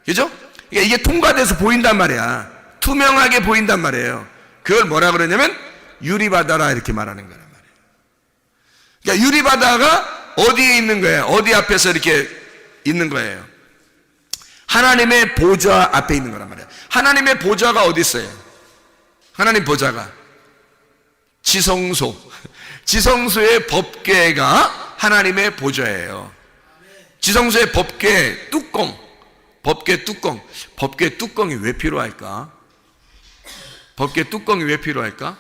그죠? 이게 통과돼서 보인단 말이야. 투명하게 보인단 말이에요. 그걸 뭐라 그러냐면 유리바다라 이렇게 말하는 거란 말이에요. 그러니까 유리바다가 어디에 있는 거예요? 어디 앞에서 이렇게 있는 거예요? 하나님의 보좌 앞에 있는 거란 말이에요. 하나님의 보좌가 어디 있어요? 하나님 보좌가 지성소. 지성소의 법궤가 하나님의 보좌예요. 지성소의 법궤 뚜껑. 법궤 뚜껑. 법궤 뚜껑이 왜 필요할까? 법궤 뚜껑이 왜 필요할까?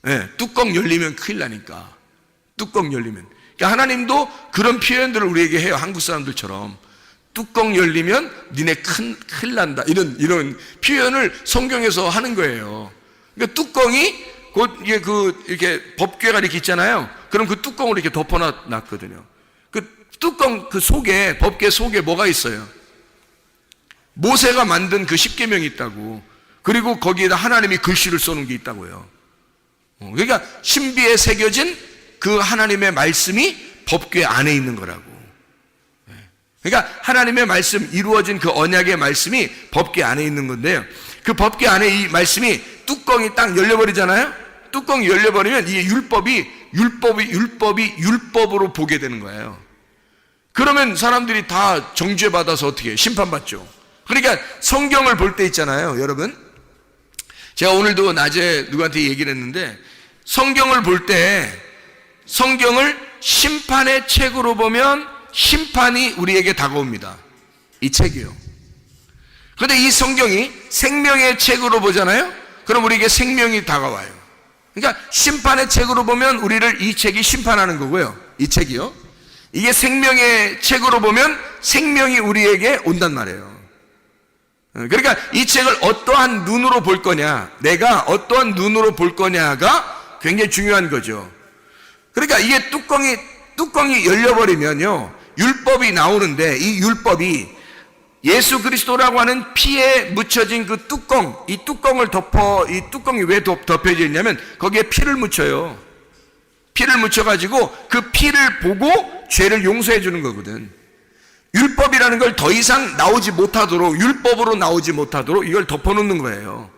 네, 뚜껑 열리면 큰일 나니까. 뚜껑 열리면. 그러니까 하나님도 그런 표현들을 우리에게 해요. 한국 사람들처럼. 뚜껑 열리면 니네 큰일 난다. 이런 표현을 성경에서 하는 거예요. 그러니까 뚜껑이 곧 이게 이렇게 법궤가 이렇게 있잖아요. 그럼 그 뚜껑을 이렇게 덮어놨거든요. 그 뚜껑 그 속에, 법궤 속에 뭐가 있어요? 모세가 만든 그 십계명이 있다고. 그리고 거기에다 하나님이 글씨를 써놓은 게 있다고요. 그러니까 신비에 새겨진 그 하나님의 말씀이 법궤 안에 있는 거라고. 그러니까 하나님의 말씀, 이루어진 그 언약의 말씀이 법궤 안에 있는 건데요, 그 법궤 안에 이 말씀이 뚜껑이 딱 열려버리잖아요. 뚜껑이 열려버리면 이게 율법으로 보게 되는 거예요. 그러면 사람들이 다 정죄 받아서 어떻게 해요? 심판받죠. 그러니까 성경을 볼 때 있잖아요, 여러분. 제가 오늘도 낮에 누구한테 얘기를 했는데, 성경을 볼 때 성경을 심판의 책으로 보면 심판이 우리에게 다가옵니다. 이 책이요. 그런데 이 성경이 생명의 책으로 보잖아요. 그럼 우리에게 생명이 다가와요. 그러니까 심판의 책으로 보면 우리를 이 책이 심판하는 거고요. 이 책이요. 이게 생명의 책으로 보면 생명이 우리에게 온단 말이에요. 그러니까 이 책을 어떠한 눈으로 볼 거냐, 내가 어떠한 눈으로 볼 거냐가 굉장히 중요한 거죠. 그러니까 이게 뚜껑이 열려버리면요, 율법이 나오는데 이 율법이 예수 그리스도라고 하는 피에 묻혀진 그 뚜껑, 이 뚜껑을 이 뚜껑이 왜 덮여져 있냐면 거기에 피를 묻혀요. 피를 묻혀가지고 그 피를 보고 죄를 용서해 주는 거거든. 율법이라는 걸 더 이상 나오지 못하도록, 율법으로 나오지 못하도록 이걸 덮어놓는 거예요.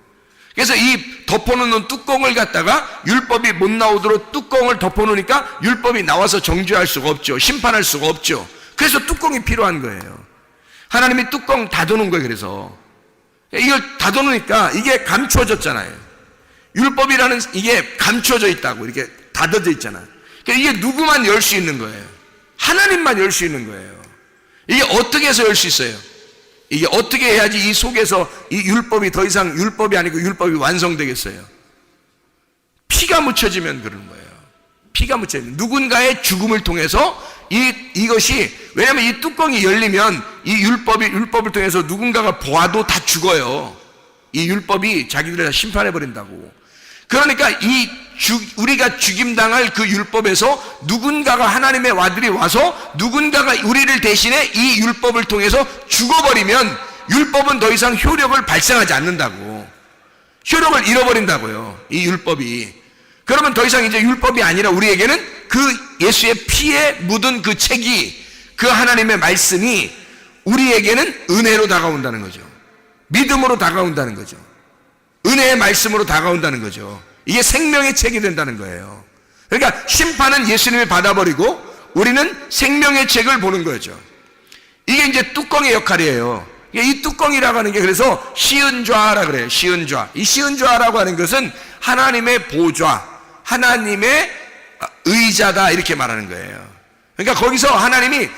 그래서 이 덮어놓는 뚜껑을 갖다가 율법이 못 나오도록 뚜껑을 덮어놓으니까 율법이 나와서 정죄할 수가 없죠. 심판할 수가 없죠. 그래서 뚜껑이 필요한 거예요. 하나님이 뚜껑 닫아놓은 거예요. 그래서 이걸 닫아놓으니까 이게 감춰졌잖아요. 율법이라는 이게 감춰져 있다고, 이렇게 닫아져 있잖아요. 그러니까 이게 누구만 열 수 있는 거예요? 하나님만 열 수 있는 거예요. 이게 어떻게 해서 열 수 있어요? 이게 어떻게 해야지 이 속에서 이 율법이 더 이상 율법이 아니고 율법이 완성되겠어요? 피가 묻혀지면 그러는 거예요. 피가 묻혀지면 누군가의 죽음을 통해서 이것이, 왜냐하면 이 뚜껑이 열리면 이 율법을 통해서 누군가가 보아도 다 죽어요. 이 율법이 자기들을 다 심판해 버린다고. 그러니까 우리가 죽임당할 그 율법에서 누군가가, 하나님의 아들이 와서 누군가가 우리를 대신해 이 율법을 통해서 죽어버리면 율법은 더 이상 효력을 발생하지 않는다고. 효력을 잃어버린다고요, 이 율법이. 그러면 더 이상 이제 율법이 아니라 우리에게는 그 예수의 피에 묻은 그 책이, 그 하나님의 말씀이 우리에게는 은혜로 다가온다는 거죠. 믿음으로 다가온다는 거죠. 은혜의 말씀으로 다가온다는 거죠. 이게 생명의 책이 된다는 거예요. 그러니까 심판은 예수님이 받아버리고 우리는 생명의 책을 보는 거죠. 이게 이제 뚜껑의 역할이에요. 이 뚜껑이라고 하는 게 그래서 시은좌라 그래요. 시은좌. 이 시은좌라고 하는 것은 하나님의 보좌, 하나님의 의자다, 이렇게 말하는 거예요. 그러니까 거기서 하나님이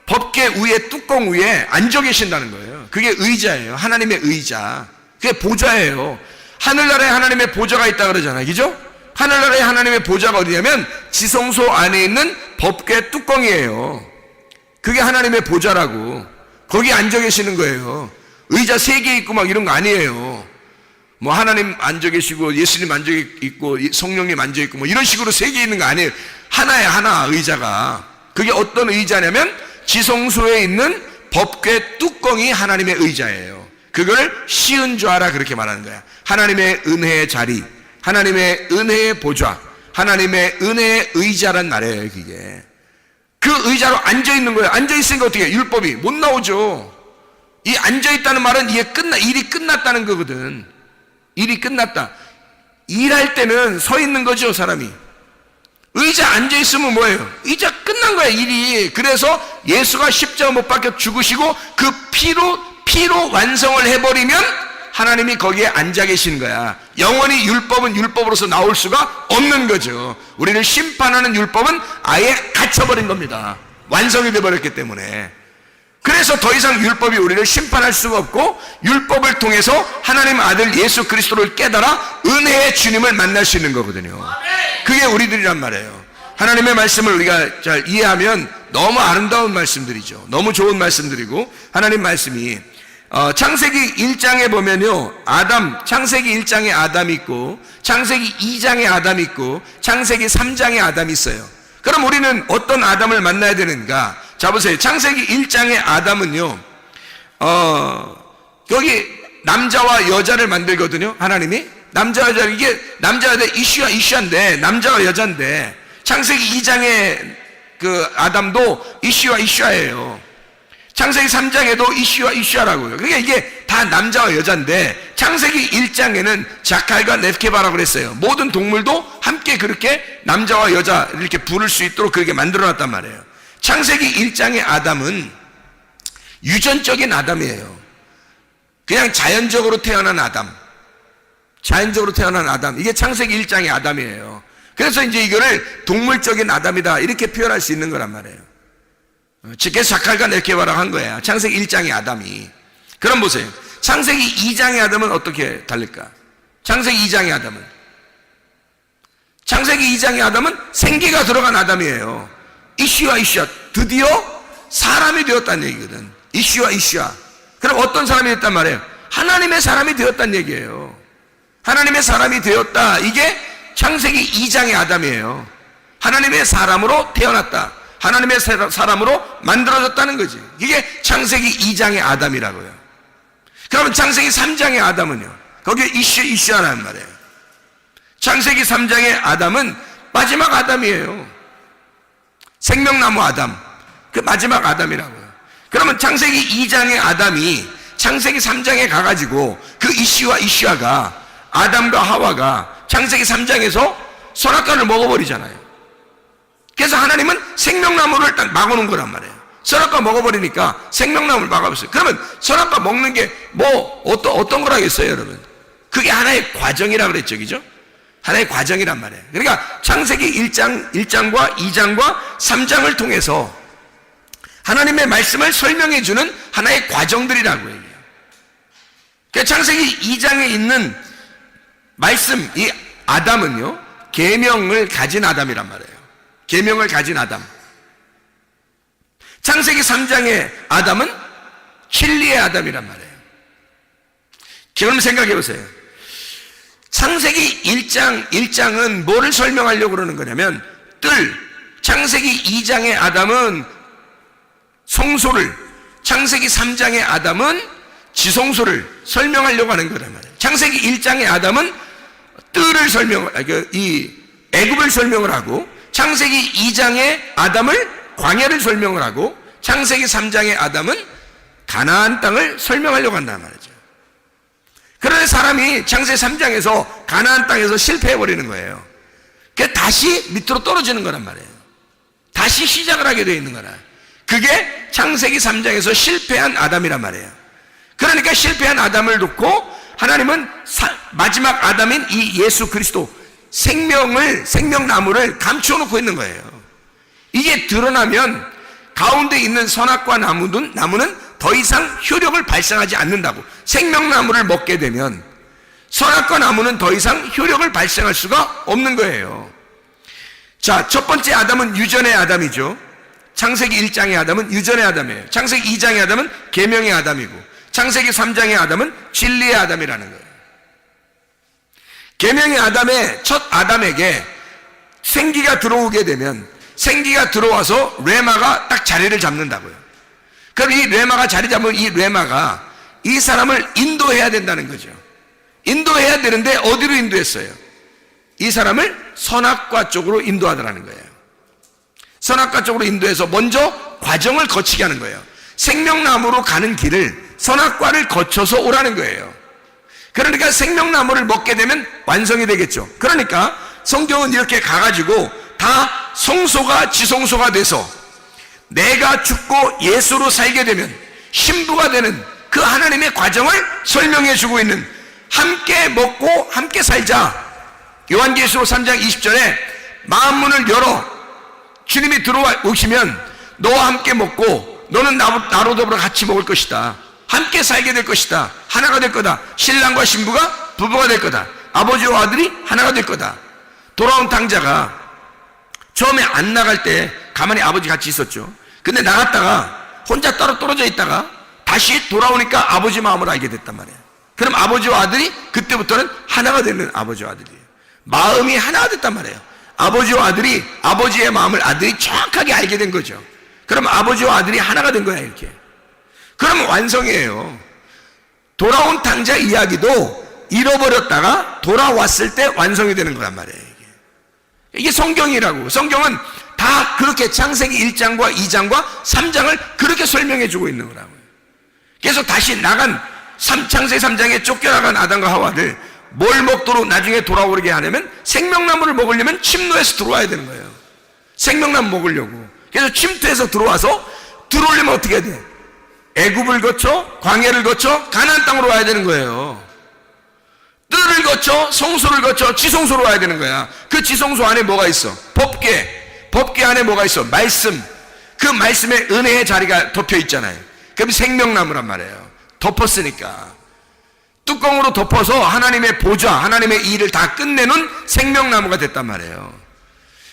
법궤 위에, 뚜껑 위에 앉아 계신다는 거예요. 그게 의자예요. 하나님의 의자. 그게 보좌예요. 하늘나라에 하나님의 보좌가 있다 그러잖아요. 그죠? 하늘나라에 하나님의 보좌가 어디냐면 지성소 안에 있는 법궤 뚜껑이에요. 그게 하나님의 보좌라고. 거기 앉아 계시는 거예요. 의자 3개 있고 막 이런 거 아니에요. 뭐 하나님 앉아 계시고 예수님 앉아 있고 성령님 앉아 있고 뭐 이런 식으로 3개 있는 거 아니에요. 하나에 하나 의자가. 그게 어떤 의자냐면 지성소에 있는 법궤 뚜껑이 하나님의 의자예요. 그걸 시은좌라 그렇게 말하는 거야. 하나님의 은혜의 자리, 하나님의 은혜의 보좌, 하나님의 은혜의 의자란 말이에요. 그게 그 의자로 앉아 있는 거예요. 앉아 있으니까 어떻게 해요? 율법이 못 나오죠. 이 앉아 있다는 말은 이게 일이 끝났다는 거거든. 일이 끝났다. 일할 때는 서 있는 거죠, 사람이. 의자 앉아 있으면 뭐예요? 의자 끝난 거야, 일이. 그래서 예수가 십자가 못 박혀 죽으시고 그 피로 완성을 해버리면 하나님이 거기에 앉아 계신 거야. 영원히 율법은 율법으로서 나올 수가 없는 거죠. 우리를 심판하는 율법은 아예 갇혀버린 겁니다. 완성이 돼버렸기 때문에. 그래서 더 이상 율법이 우리를 심판할 수가 없고 율법을 통해서 하나님 아들 예수 그리스도를 깨달아 은혜의 주님을 만날 수 있는 거거든요. 그게 우리들이란 말이에요. 하나님의 말씀을 우리가 잘 이해하면 너무 아름다운 말씀들이죠. 너무 좋은 말씀들이고, 하나님 말씀이 창세기 1장에 보면요, 창세기 1장에 아담이 있고 창세기 2장에 아담이 있고 창세기 3장에 아담이 있어요. 그럼 우리는 어떤 아담을 만나야 되는가? 자 보세요. 창세기 1장의 아담은요, 여기 남자와 여자를 만들거든요. 하나님이 남자와 여자, 이게 남자와 여자 이슈인데 남자와 여자인데, 창세기 2장의 그 아담도 이슈예요. 창세기 3장에도 이슈라고요. 그러니까 이게 다 남자와 여자인데, 창세기 1장에는 자칼과 넵케바라고 그랬어요. 모든 동물도 함께 그렇게 남자와 여자 이렇게 부를 수 있도록 그렇게 만들어놨단 말이에요. 창세기 1장의 아담은 유전적인 아담이에요. 그냥 자연적으로 태어난 아담. 이게 창세기 1장의 아담이에요. 그래서 이제 이거를 동물적인 아담이다 이렇게 표현할 수 있는 거란 말이에요. 그래서 자칼과 넵케바라고 한 거야. 창세기 1장의 아담이. 그럼 보세요. 창세기 2장의 아담은 어떻게 다를까? 창세기 2장의 아담은 창세기 2장의 아담은 생기가 들어간 아담이에요. 이슈와 이슈와, 드디어 사람이 되었다는 얘기거든. 이슈와 이슈와. 그럼 어떤 사람이 됐단 말이에요? 하나님의 사람이 되었다는 얘기예요. 하나님의 사람이 되었다. 이게 창세기 2장의 아담이에요. 하나님의 사람으로 태어났다. 하나님의 사람으로 만들어졌다는 거지. 이게 창세기 2장의 아담이라고요. 그러면 창세기 3장의 아담은요? 거기에 이슈하라는 말이에요. 창세기 3장의 아담은 마지막 아담이에요. 생명나무 아담. 그 마지막 아담이라고요. 그러면 창세기 2장의 아담이 창세기 3장에 가가지고 그 이슈아가 아담과 하와가 창세기 3장에서 선악과를 먹어버리잖아요. 그래서 하나님은 생명나무를 딱 막아놓은 거란 말이에요. 선악과 먹어버리니까 생명나무를 막아버렸어요. 그러면 선악과 먹는 게 뭐 어떤 거라겠어요, 여러분? 그게 하나의 과정이라고 그랬죠, 그죠? 하나의 과정이란 말이에요. 그러니까 창세기 1장과 2장과 3장을 통해서 하나님의 말씀을 설명해주는 하나의 과정들이라고 얘기해요. 그러니까 창세기 2장에 있는 말씀, 이 아담은요, 계명을 가진 아담이란 말이에요. 계명을 가진 아담. 창세기 3장의 아담은 진리의 아담이란 말이에요. 그럼 생각해 보세요. 창세기 1장은 뭐를 설명하려고 그러는 거냐면 창세기 2장의 아담은 성소를, 창세기 3장의 아담은 지성소를 설명하려고 하는 거란 말이에요. 창세기 1장의 아담은 이 애굽을 설명을 하고, 창세기 2장의 아담을 광야를 설명을 하고, 창세기 3장의 아담은 가나안 땅을 설명하려고 한단 말이죠. 그런데 사람이 창세기 3장에서 가나안 땅에서 실패해버리는 거예요. 그래서 다시 밑으로 떨어지는 거란 말이에요. 다시 시작을 하게 되어 있는 거라. 그게 창세기 3장에서 실패한 아담이란 말이에요. 그러니까 실패한 아담을 놓고 하나님은 마지막 아담인 이 예수 그리스도, 생명나무를 감추어 놓고 있는 거예요. 이게 드러나면 가운데 있는 선악과 나무는 더 이상 효력을 발생하지 않는다고. 생명나무를 먹게 되면 선악과 나무는 더 이상 효력을 발생할 수가 없는 거예요. 자, 첫 번째 아담은 유전의 아담이죠. 창세기 1장의 아담은 유전의 아담이에요. 창세기 2장의 아담은 계명의 아담이고, 창세기 3장의 아담은 진리의 아담이라는 거예요. 계명의 아담의 첫 아담에게 생기가 들어오게 되면, 생기가 들어와서 레마가 딱 자리를 잡는다고요. 그럼 이 레마가 자리 잡으면 이 레마가 이 사람을 인도해야 된다는 거죠. 인도해야 되는데 어디로 인도했어요? 이 사람을 선악과 쪽으로 인도하더라는 거예요. 선악과 쪽으로 인도해서 먼저 과정을 거치게 하는 거예요. 생명나무로 가는 길을 선악과를 거쳐서 오라는 거예요. 그러니까 생명나무를 먹게 되면 완성이 되겠죠. 그러니까 성경은 이렇게 가가지고 다 성소가 지성소가 돼서 내가 죽고 예수로 살게 되면 신부가 되는 그 하나님의 과정을 설명해 주고 있는, 함께 먹고 함께 살자. 요한계시록 3장 20절에 마음문을 열어 주님이 들어오시면 너와 함께 먹고 너는 나로 더불어 같이 먹을 것이다. 함께 살게 될 것이다. 하나가 될 거다. 신랑과 신부가 부부가 될 거다. 아버지와 아들이 하나가 될 거다. 돌아온 탕자가 처음에 안 나갈 때 가만히 아버지 같이 있었죠. 근데 나갔다가 혼자 따로 떨어져 있다가 다시 돌아오니까 아버지 마음을 알게 됐단 말이에요. 그럼 아버지와 아들이 그때부터는 하나가 되는 아버지와 아들이에요. 마음이 하나가 됐단 말이에요. 아버지와 아들이, 아버지의 마음을 아들이 정확하게 알게 된 거죠. 그럼 아버지와 아들이 하나가 된 거야, 이렇게. 그러면 완성이에요. 돌아온 탕자 이야기도 잃어버렸다가 돌아왔을 때 완성이 되는 거란 말이에요. 이게 성경이라고. 성경은 다 그렇게 창세기 1장과 2장과 3장을 그렇게 설명해 주고 있는 거라고요. 그래서 다시 나간 창세기 3장에 쫓겨나간 아담과 하와를 뭘 먹도록 나중에 돌아오게 하냐면 생명나무를 먹으려면 침노해서 들어와야 되는 거예요. 생명나무 먹으려고. 그래서 침투해서 들어오려면 어떻게 해야 돼? 애굽을 거쳐, 광야를 거쳐 가나안 땅으로 와야 되는 거예요. 뜰을 거쳐, 성소를 거쳐 지성소로 와야 되는 거야. 그 지성소 안에 뭐가 있어? 법궤 안에 뭐가 있어? 말씀. 그 말씀에 은혜의 자리가 덮여 있잖아요. 그럼 생명나무란 말이에요. 덮었으니까. 뚜껑으로 덮어서 하나님의 보좌, 하나님의 일을 다 끝내는 생명나무가 됐단 말이에요.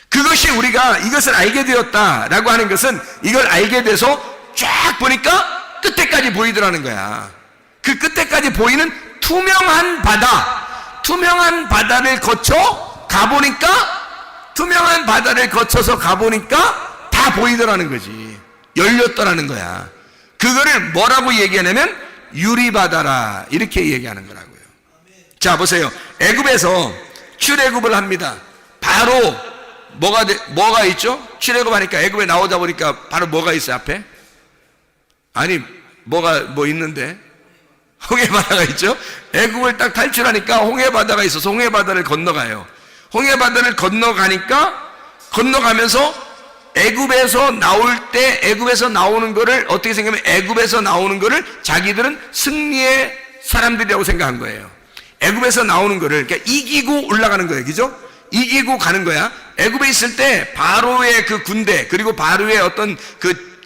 그것이 우리가 이것을 알게 되었다라고 하는 것은 이걸 알게 돼서 쫙 보니까 끝에까지 보이더라는 거야. 그 끝에까지 보이는 투명한 바다를 거쳐 가보니까, 투명한 바다를 거쳐서 가보니까 다 보이더라는 거지. 열렸더라는 거야. 그거를 뭐라고 얘기하냐면 유리바다라, 이렇게 얘기하는 거라고요. 자, 보세요. 애굽에서 출애굽을 합니다. 바로 뭐가 있죠? 출애굽하니까 애굽에 나오다 보니까 바로 뭐가 있어요, 앞에? 아니, 뭐 있는데? 홍해바다가 있죠? 애굽을 딱 탈출하니까 홍해바다가 있어서 홍해바다를 건너가요. 홍해바다를 건너가면서 애굽에서 나올 때, 애굽에서 나오는 거를 어떻게 생각하면, 애굽에서 나오는 거를 자기들은 승리의 사람들이라고 생각한 거예요. 애굽에서 나오는 거를 그러니까 이기고 올라가는 거예요. 그죠? 이기고 가는 거야. 애굽에 있을 때 바로의 그 군대, 그리고 바로의 어떤 그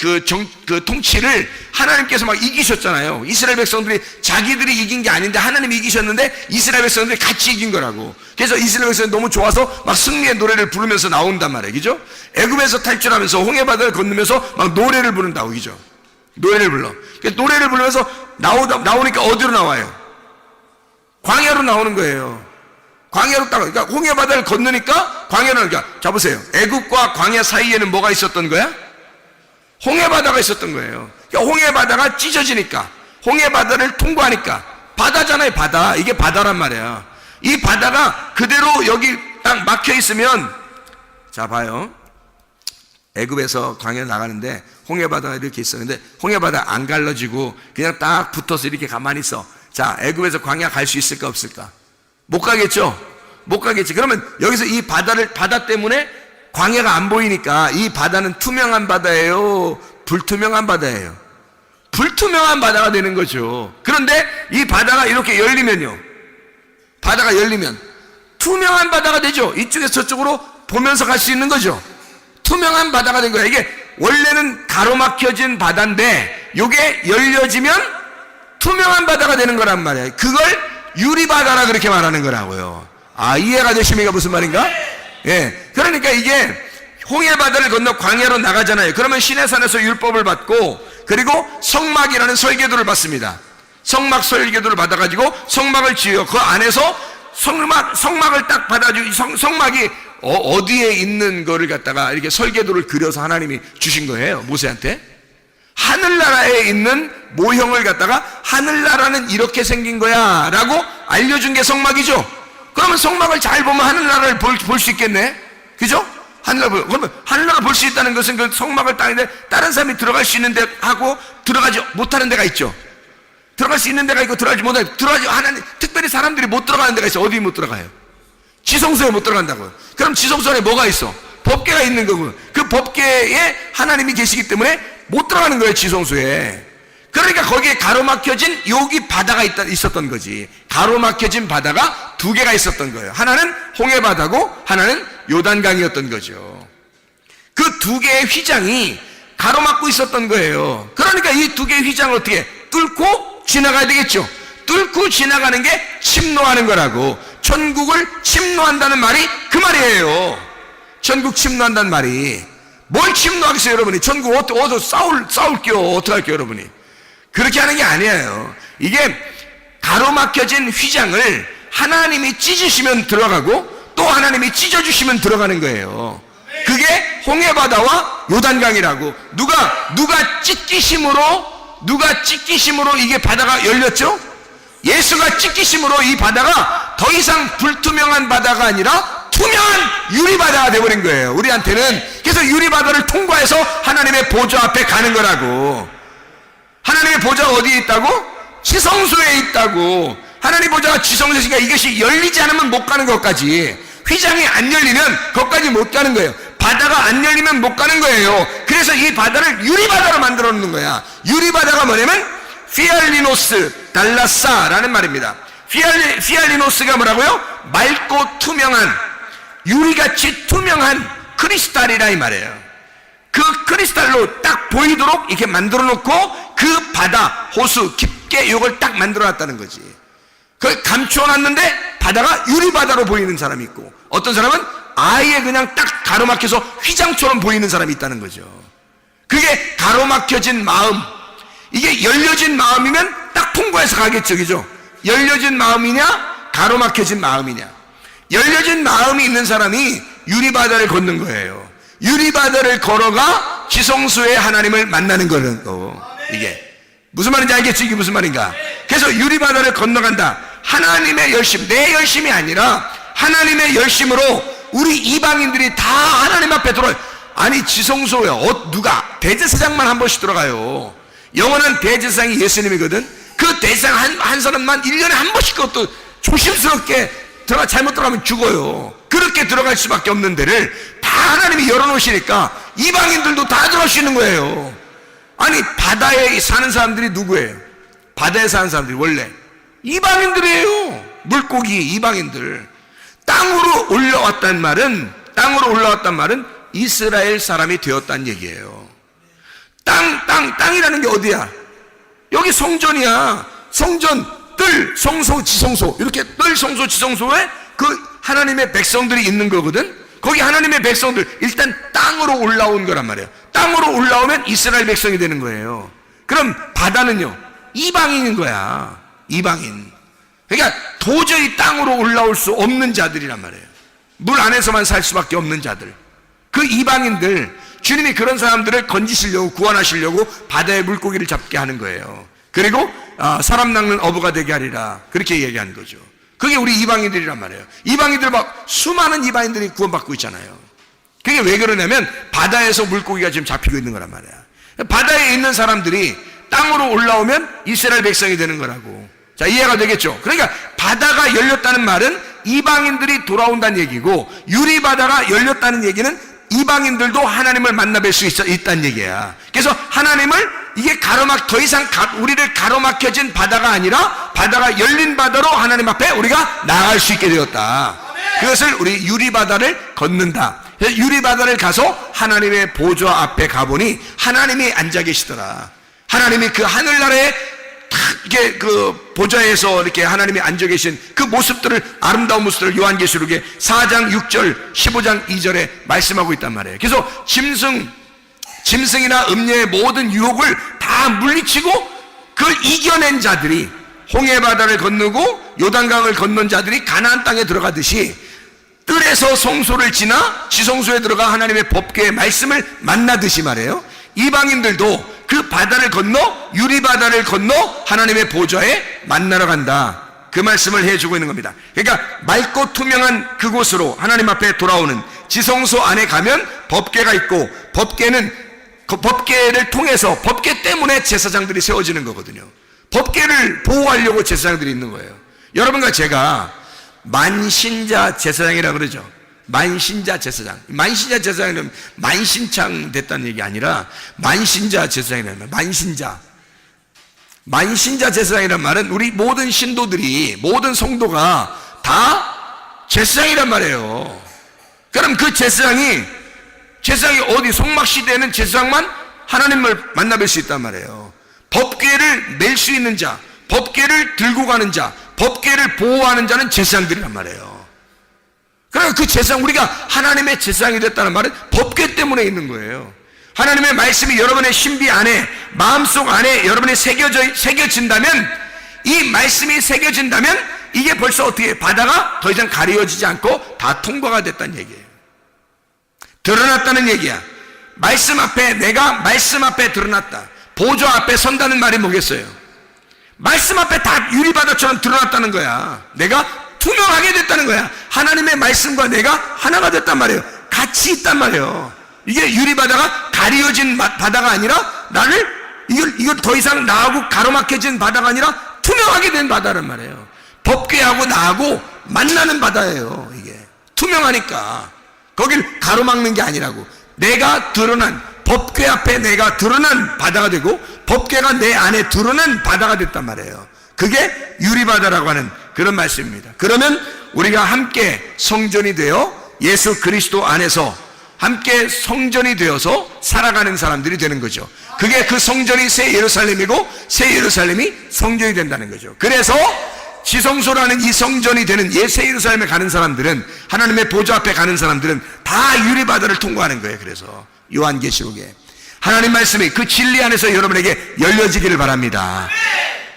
통치를 하나님께서 막 이기셨잖아요. 이스라엘 백성들이 자기들이 이긴 게 아닌데 하나님이 이기셨는데 이스라엘 백성들이 같이 이긴 거라고. 그래서 이스라엘 백성이 너무 좋아서 막 승리의 노래를 부르면서 나온단 말이에요. 그죠? 애굽에서 탈출하면서 홍해바다를 건너면서 막 노래를 부른다고. 그죠? 노래를 불러. 노래를 부르면서 나오니까 어디로 나와요? 광야로 나오는 거예요. 광야로 그러니까 홍해바다를 건너니까 광야로 나오니까. 자, 보세요. 애굽과 광야 사이에는 뭐가 있었던 거야? 홍해바다가 있었던 거예요. 그러니까 홍해바다가 찢어지니까, 홍해바다를 통과하니까, 바다잖아요, 바다. 이게 바다란 말이야. 이 바다가 그대로 여기 딱 막혀 있으면, 자, 봐요. 애굽에서 광야 나가는데 홍해바다가 이렇게 있었는데 홍해바다 안 갈라지고 그냥 딱 붙어서 이렇게 가만히 있어. 자, 애굽에서 광야 갈 수 있을까 없을까? 못 가겠죠? 못 가겠지. 그러면 여기서 이 바다 때문에 광야가 안 보이니까 이 바다는 투명한 바다예요? 불투명한 바다예요? 불투명한 바다가 되는 거죠. 그런데 이 바다가 이렇게 열리면요, 바다가 열리면 투명한 바다가 되죠. 이쪽에서 저쪽으로 보면서 갈 수 있는 거죠. 투명한 바다가 된 거야. 이게 원래는 가로막혀진 바다인데 이게 열려지면 투명한 바다가 되는 거란 말이에요. 그걸 유리바다라 그렇게 말하는 거라고요. 아, 이해가 되십니까? 무슨 말인가? 예. 그러니까 이게 홍해바다를 건너 광야로 나가잖아요. 그러면 시내산에서 율법을 받고, 그리고 성막이라는 설계도를 받습니다. 성막 설계도를 받아가지고 성막을 지어요. 그 안에서 성막을 딱 받아주고, 성막이 어디에 있는 거를 갖다가 이렇게 설계도를 그려서 하나님이 주신 거예요, 모세한테. 하늘나라에 있는 모형을 갖다가 하늘나라는 이렇게 생긴 거야 라고 알려준 게 성막이죠. 그러면 성막을 잘 보면 하늘나라를 볼 수 있겠네. 그죠? 그러면 하늘나라 볼 수 있다는 것은 그 성막을 따는데 다른 사람이 들어갈 수 있는 데 하고 들어가지 못하는 데가 있죠. 들어갈 수 있는 데가 있고 들어가지 못하는, 하나님 특별히 사람들이 못 들어가는 데가 있어. 어디 못 들어가요? 지성소에 못 들어간다고요. 그럼 지성소 안에 뭐가 있어? 법궤가 있는 거고, 그 법궤에 하나님이 계시기 때문에 못 들어가는 거예요, 지성소에. 그러니까 거기에 가로막혀진 여기 바다가 있었던 거지. 가로막혀진 바다가 두 개가 있었던 거예요. 하나는 홍해바다고 하나는 요단강이었던 거죠. 그 두 개의 휘장이 가로막고 있었던 거예요. 그러니까 이 두 개의 휘장을 어떻게 뚫고 지나가야 되겠죠. 뚫고 지나가는 게 침노하는 거라고. 천국을 침노한다는 말이 그 말이에요. 천국 침노한다는 말이. 뭘 침노하겠어요, 여러분이? 천국 어디 싸울게요? 어떡할게요, 여러분이? 그렇게 하는 게 아니에요. 이게 가로막혀진 휘장을 하나님이 찢으시면 들어가고 또 하나님이 찢어주시면 들어가는 거예요. 그게 홍해바다와 요단강이라고. 누가 찢기심으로 이게 바다가 열렸죠? 예수가 찢기심으로 이 바다가 더 이상 불투명한 바다가 아니라 투명한 유리바다가 되어버린 거예요, 우리한테는. 그래서 유리바다를 통과해서 하나님의 보좌 앞에 가는 거라고. 하나님의 보좌가 어디에 있다고? 지성소에 있다고. 하나님 보좌가 지성소에 있으니까 이것이 열리지 않으면 못 가는 것까지. 휘장이 안 열리면 거기까지 못 가는 거예요. 바다가 안 열리면 못 가는 거예요. 그래서 이 바다를 유리바다로 만들어 놓는 거야. 유리바다가 뭐냐면 피알리노스 달라사라는 말입니다. 피알리노스가 뭐라고요? 맑고 투명한, 유리같이 투명한 크리스탈이라 이 말이에요. 그 크리스탈로 딱 보이도록 이렇게 만들어 놓고 그 바다, 호수 깊게 이걸 딱 만들어 놨다는 거지. 그걸 감춰놨는데 바다가 유리바다로 보이는 사람이 있고, 어떤 사람은 아예 그냥 딱 가로막혀서 휘장처럼 보이는 사람이 있다는 거죠. 그게 가로막혀진 마음, 이게 열려진 마음이면 딱 통과해서 가겠죠, 그죠? 열려진 마음이냐 가로막혀진 마음이냐. 열려진 마음이 있는 사람이 유리바다를 걷는 거예요. 유리바다를 걸어가 지성소의 하나님을 만나는 거예요. 이게 무슨 말인지 알겠지? 이게 무슨 말인가? 그래서 유리바다를 건너간다. 하나님의 열심, 내 열심이 아니라 하나님의 열심으로 우리 이방인들이 다 하나님 앞에 들어요. 아니 지성소에 누가 대제사장만 한 번씩 들어가요. 영원한 대제사장이 예수님이거든. 그 대제사장 한 사람만 1년에 한 번씩 그것도 조심스럽게 잘못 들어가면 죽어요. 그렇게 들어갈 수밖에 없는 데를 다 하나님이 열어놓으시니까 이방인들도 다 들어갈 수 있는 거예요. 아니 바다에 사는 사람들이 누구예요? 바다에 사는 사람들이 원래 이방인들이에요. 물고기 이방인들. 땅으로 올라왔단 말은 이스라엘 사람이 되었다는 얘기예요. 땅이라는 게 어디야? 여기 성전이야. 성전, 뜰, 성소, 지성소. 이렇게 뜰, 성소, 지성소에 그 하나님의 백성들이 있는 거거든. 거기 하나님의 백성들, 일단 땅으로 올라온 거란 말이에요. 땅으로 올라오면 이스라엘 백성이 되는 거예요. 그럼 바다는요, 이방인인 거야. 이방인. 그러니까 도저히 땅으로 올라올 수 없는 자들이란 말이에요. 물 안에서만 살 수밖에 없는 자들. 그 이방인들, 주님이 그런 사람들을 건지시려고, 구원하시려고 바다의 물고기를 잡게 하는 거예요. 그리고 사람 낚는 어부가 되게 하리라, 그렇게 얘기하는 거죠. 그게 우리 이방인들이란 말이에요. 이방인들 막 수많은 이방인들이 구원받고 있잖아요. 그게 왜 그러냐면 바다에서 물고기가 지금 잡히고 있는 거란 말이야. 바다에 있는 사람들이 땅으로 올라오면 이스라엘 백성이 되는 거라고. 자, 이해가 되겠죠? 그러니까 바다가 열렸다는 말은 이방인들이 돌아온다는 얘기고, 유리바다가 열렸다는 얘기는 이방인들도 하나님을 만나뵐 수 있다는 얘기야. 그래서 하나님을 이게 더 이상 우리를 가로막혀진 바다가 아니라 바다가 열린 바다로 하나님 앞에 우리가 나아갈 수 있게 되었다. 그것을 우리 유리바다를 걷는다. 유리바다를 가서 하나님의 보좌 앞에 가보니 하나님이 앉아 계시더라. 하나님이 그 하늘나라에 이렇게 그 보좌에서 이렇게 하나님이 앉아 계신 그 모습들을, 아름다운 모습들을 요한계시록에 4장 6절 15장 2절에 말씀하고 있단 말이에요. 그래서 짐승이나 음녀의 모든 유혹을 다 물리치고 그걸 이겨낸 자들이, 홍해바다를 건너고 요단강을 건넌 자들이 가나안 땅에 들어가듯이 뜰에서 성소를 지나 지성소에 들어가 하나님의 법궤의 말씀을 만나듯이 말이에요. 이방인들도 그 바다를 건너, 유리바다를 건너 하나님의 보좌에 만나러 간다, 그 말씀을 해주고 있는 겁니다. 그러니까 맑고 투명한 그곳으로 하나님 앞에 돌아오는 지성소 안에 가면 법궤가 있고, 법궤를 통해서, 법궤 때문에 제사장들이 세워지는 거거든요. 법궤를 보호하려고 제사장들이 있는 거예요. 여러분과 제가 만신자 제사장이라고 그러죠. 만신자 제사장. 만신자 제사장이라면 만신창 됐다는 얘기 아니라 만신자 제사장이라면 만신자 제사장이란 말은 우리 모든 신도들이, 모든 성도가 다 제사장이란 말이에요. 그럼 그 제사장이 어디 성막시대에는 제사장만 하나님을 만나뵐 수 있단 말이에요. 법궤를 멜 수 있는 자, 법궤를 들고 가는 자, 법궤를 보호하는 자는 제사장들이란 말이에요. 그러니까 그 제사장, 우리가 하나님의 제사장이 됐다는 말은 법궤 때문에 있는 거예요. 하나님의 말씀이 여러분의 신비 안에, 마음속 안에 여러분이 새겨진다면, 이 말씀이 새겨진다면 이게 벌써 어떻게 바다가 더 이상 가려지지 않고 다 통과가 됐다는 얘기예요. 드러났다는 얘기야. 내가 말씀 앞에 드러났다. 보좌 앞에 선다는 말이 뭐겠어요? 말씀 앞에 다 유리바다처럼 드러났다는 거야. 내가 투명하게 됐다는 거야. 하나님의 말씀과 내가 하나가 됐단 말이에요. 같이 있단 말이에요. 이게 유리바다가 가려진 바다가 아니라, 이걸 더 이상 나하고 가로막혀진 바다가 아니라 투명하게 된 바다란 말이에요. 법궤하고 나하고 만나는 바다예요. 이게 투명하니까 거길 가로막는 게 아니라고. 내가 드러난, 법궤 앞에 내가 드러난 바다가 되고, 법궤가 내 안에 드러난 바다가 됐단 말이에요. 그게 유리바다라고 하는 그런 말씀입니다. 그러면 우리가 함께 성전이 되어 예수 그리스도 안에서 함께 성전이 되어서 살아가는 사람들이 되는 거죠. 그게 그 성전이 새 예루살렘이고 새 예루살렘이 성전이 된다는 거죠. 그래서 지성소라는 이 성전이 되는 옛새 예루살렘에 가는 사람들은, 하나님의 보좌 앞에 가는 사람들은 다 유리바다를 통과하는 거예요. 그래서 요한계시록에 하나님 말씀이 그 진리 안에서 여러분에게 열려지기를 바랍니다.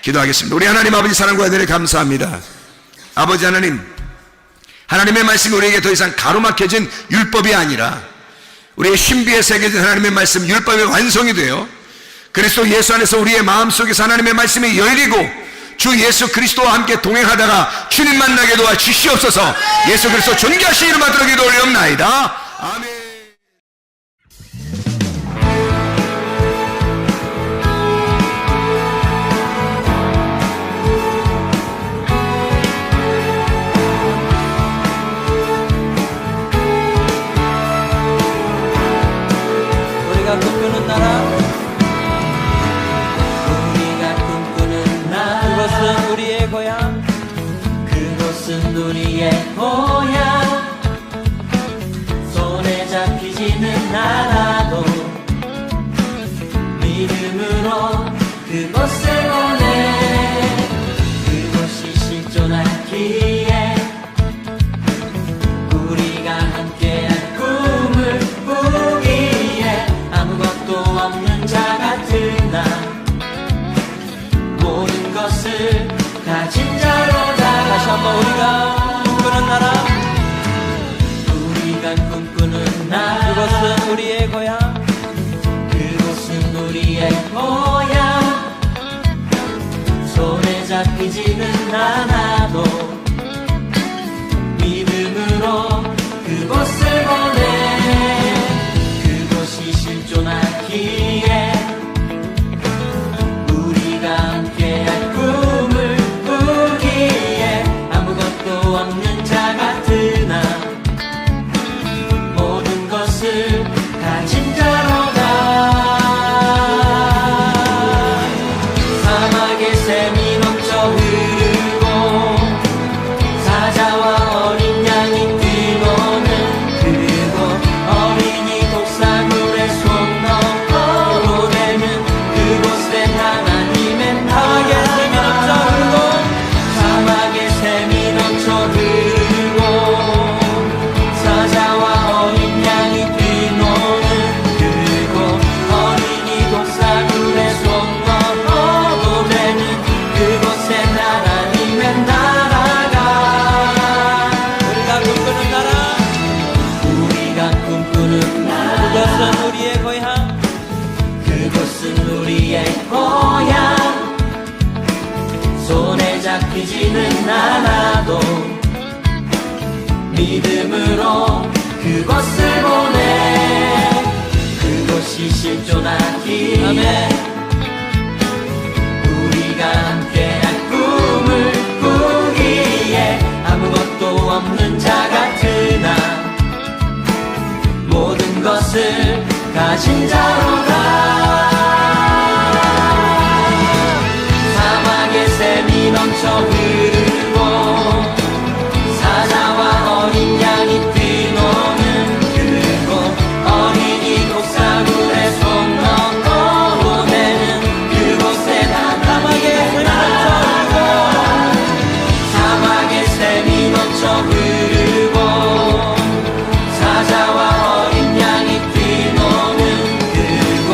기도하겠습니다. 우리 하나님 아버지 사랑과 은혜를 감사합니다. 아버지 하나님, 하나님의 말씀이 우리에게 더 이상 가로막혀진 율법이 아니라 우리의 신비에 새겨진 하나님의 말씀, 율법의 완성이 되어 그리스도 예수 안에서 우리의 마음속에서 하나님의 말씀이 열리고 주 예수 그리스도와 함께 동행하다가 주님 만나게 도와 주시옵소서. 예수 그리스도 존귀하신 이름 받들어 기도 올리옵나이다. 아멘. 우리가 꿈꾸는 나라, 우리가 꿈꾸는 나라, 그것은 우리의 고향, 그곳은 우리의 고향. 손에 잡히지는 않아도 믿음으로 그곳을 보내. 그곳이 실존하기에 우리가 함께한 꿈을 꾸기에 아무것도 없는 자 같은 나, 모든 것을 가진 자로다. 다시 한번 우리가 꿈꾸는 나라, 우리가 꿈꾸는 나라, 그곳은 우리의 고향, 그곳은 우리의 고향. 손에 잡히지는 않아도 믿음으로 그곳을 보내. 그곳이 실존하기에 우리가 함께한 꿈을 꾸기에 아무것도 없는 자 같은 나, 모든 것을 가진 자로다. 사막의 샘이 넘쳐 흐르고 사자와 어린 양이 뛰노는 그곳, 어린이 독사물에 손 넣고 되는 그곳엔 하나님의 나라. 사막의 샘이 넘쳐 흐르고 사자와 어린 양이 뛰노는 그곳, 어린이 독사물에 손 넣어도 되는 그곳엔 하나님의 나라가. 우리가 꿈꾸는 나라, 우리가 꿈꾸는 나라, 그곳은 우리의 고향, 그곳은 우리의 고향. 손에 잡히지는 않아도 믿음으로 그곳을 보내. 그곳이 실존하기에 우리가 함께한 꿈을 꾸기에 아무것도 없는 자 같은 나, 모든 것을 가진 자로다. 사막의 샘이 넘쳐 흐르고 사자와 어린 양이 뛰노는 그곳, 어린이 독사물에 손 넣고 되는 그곳에 하나님의 나라. 사막의 샘이 넘쳐 흐르고 사자와 어린 양이 뛰노는 그곳,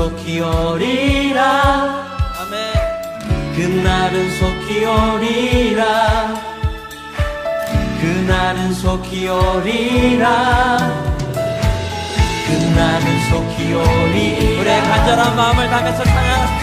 속히 오리라. 아멘. 그날은 속히 오리라. 그날은 속히 오리라. 그날은 속히 오리라. 우리의 간절한 마음을 담아서 찬양하십시오.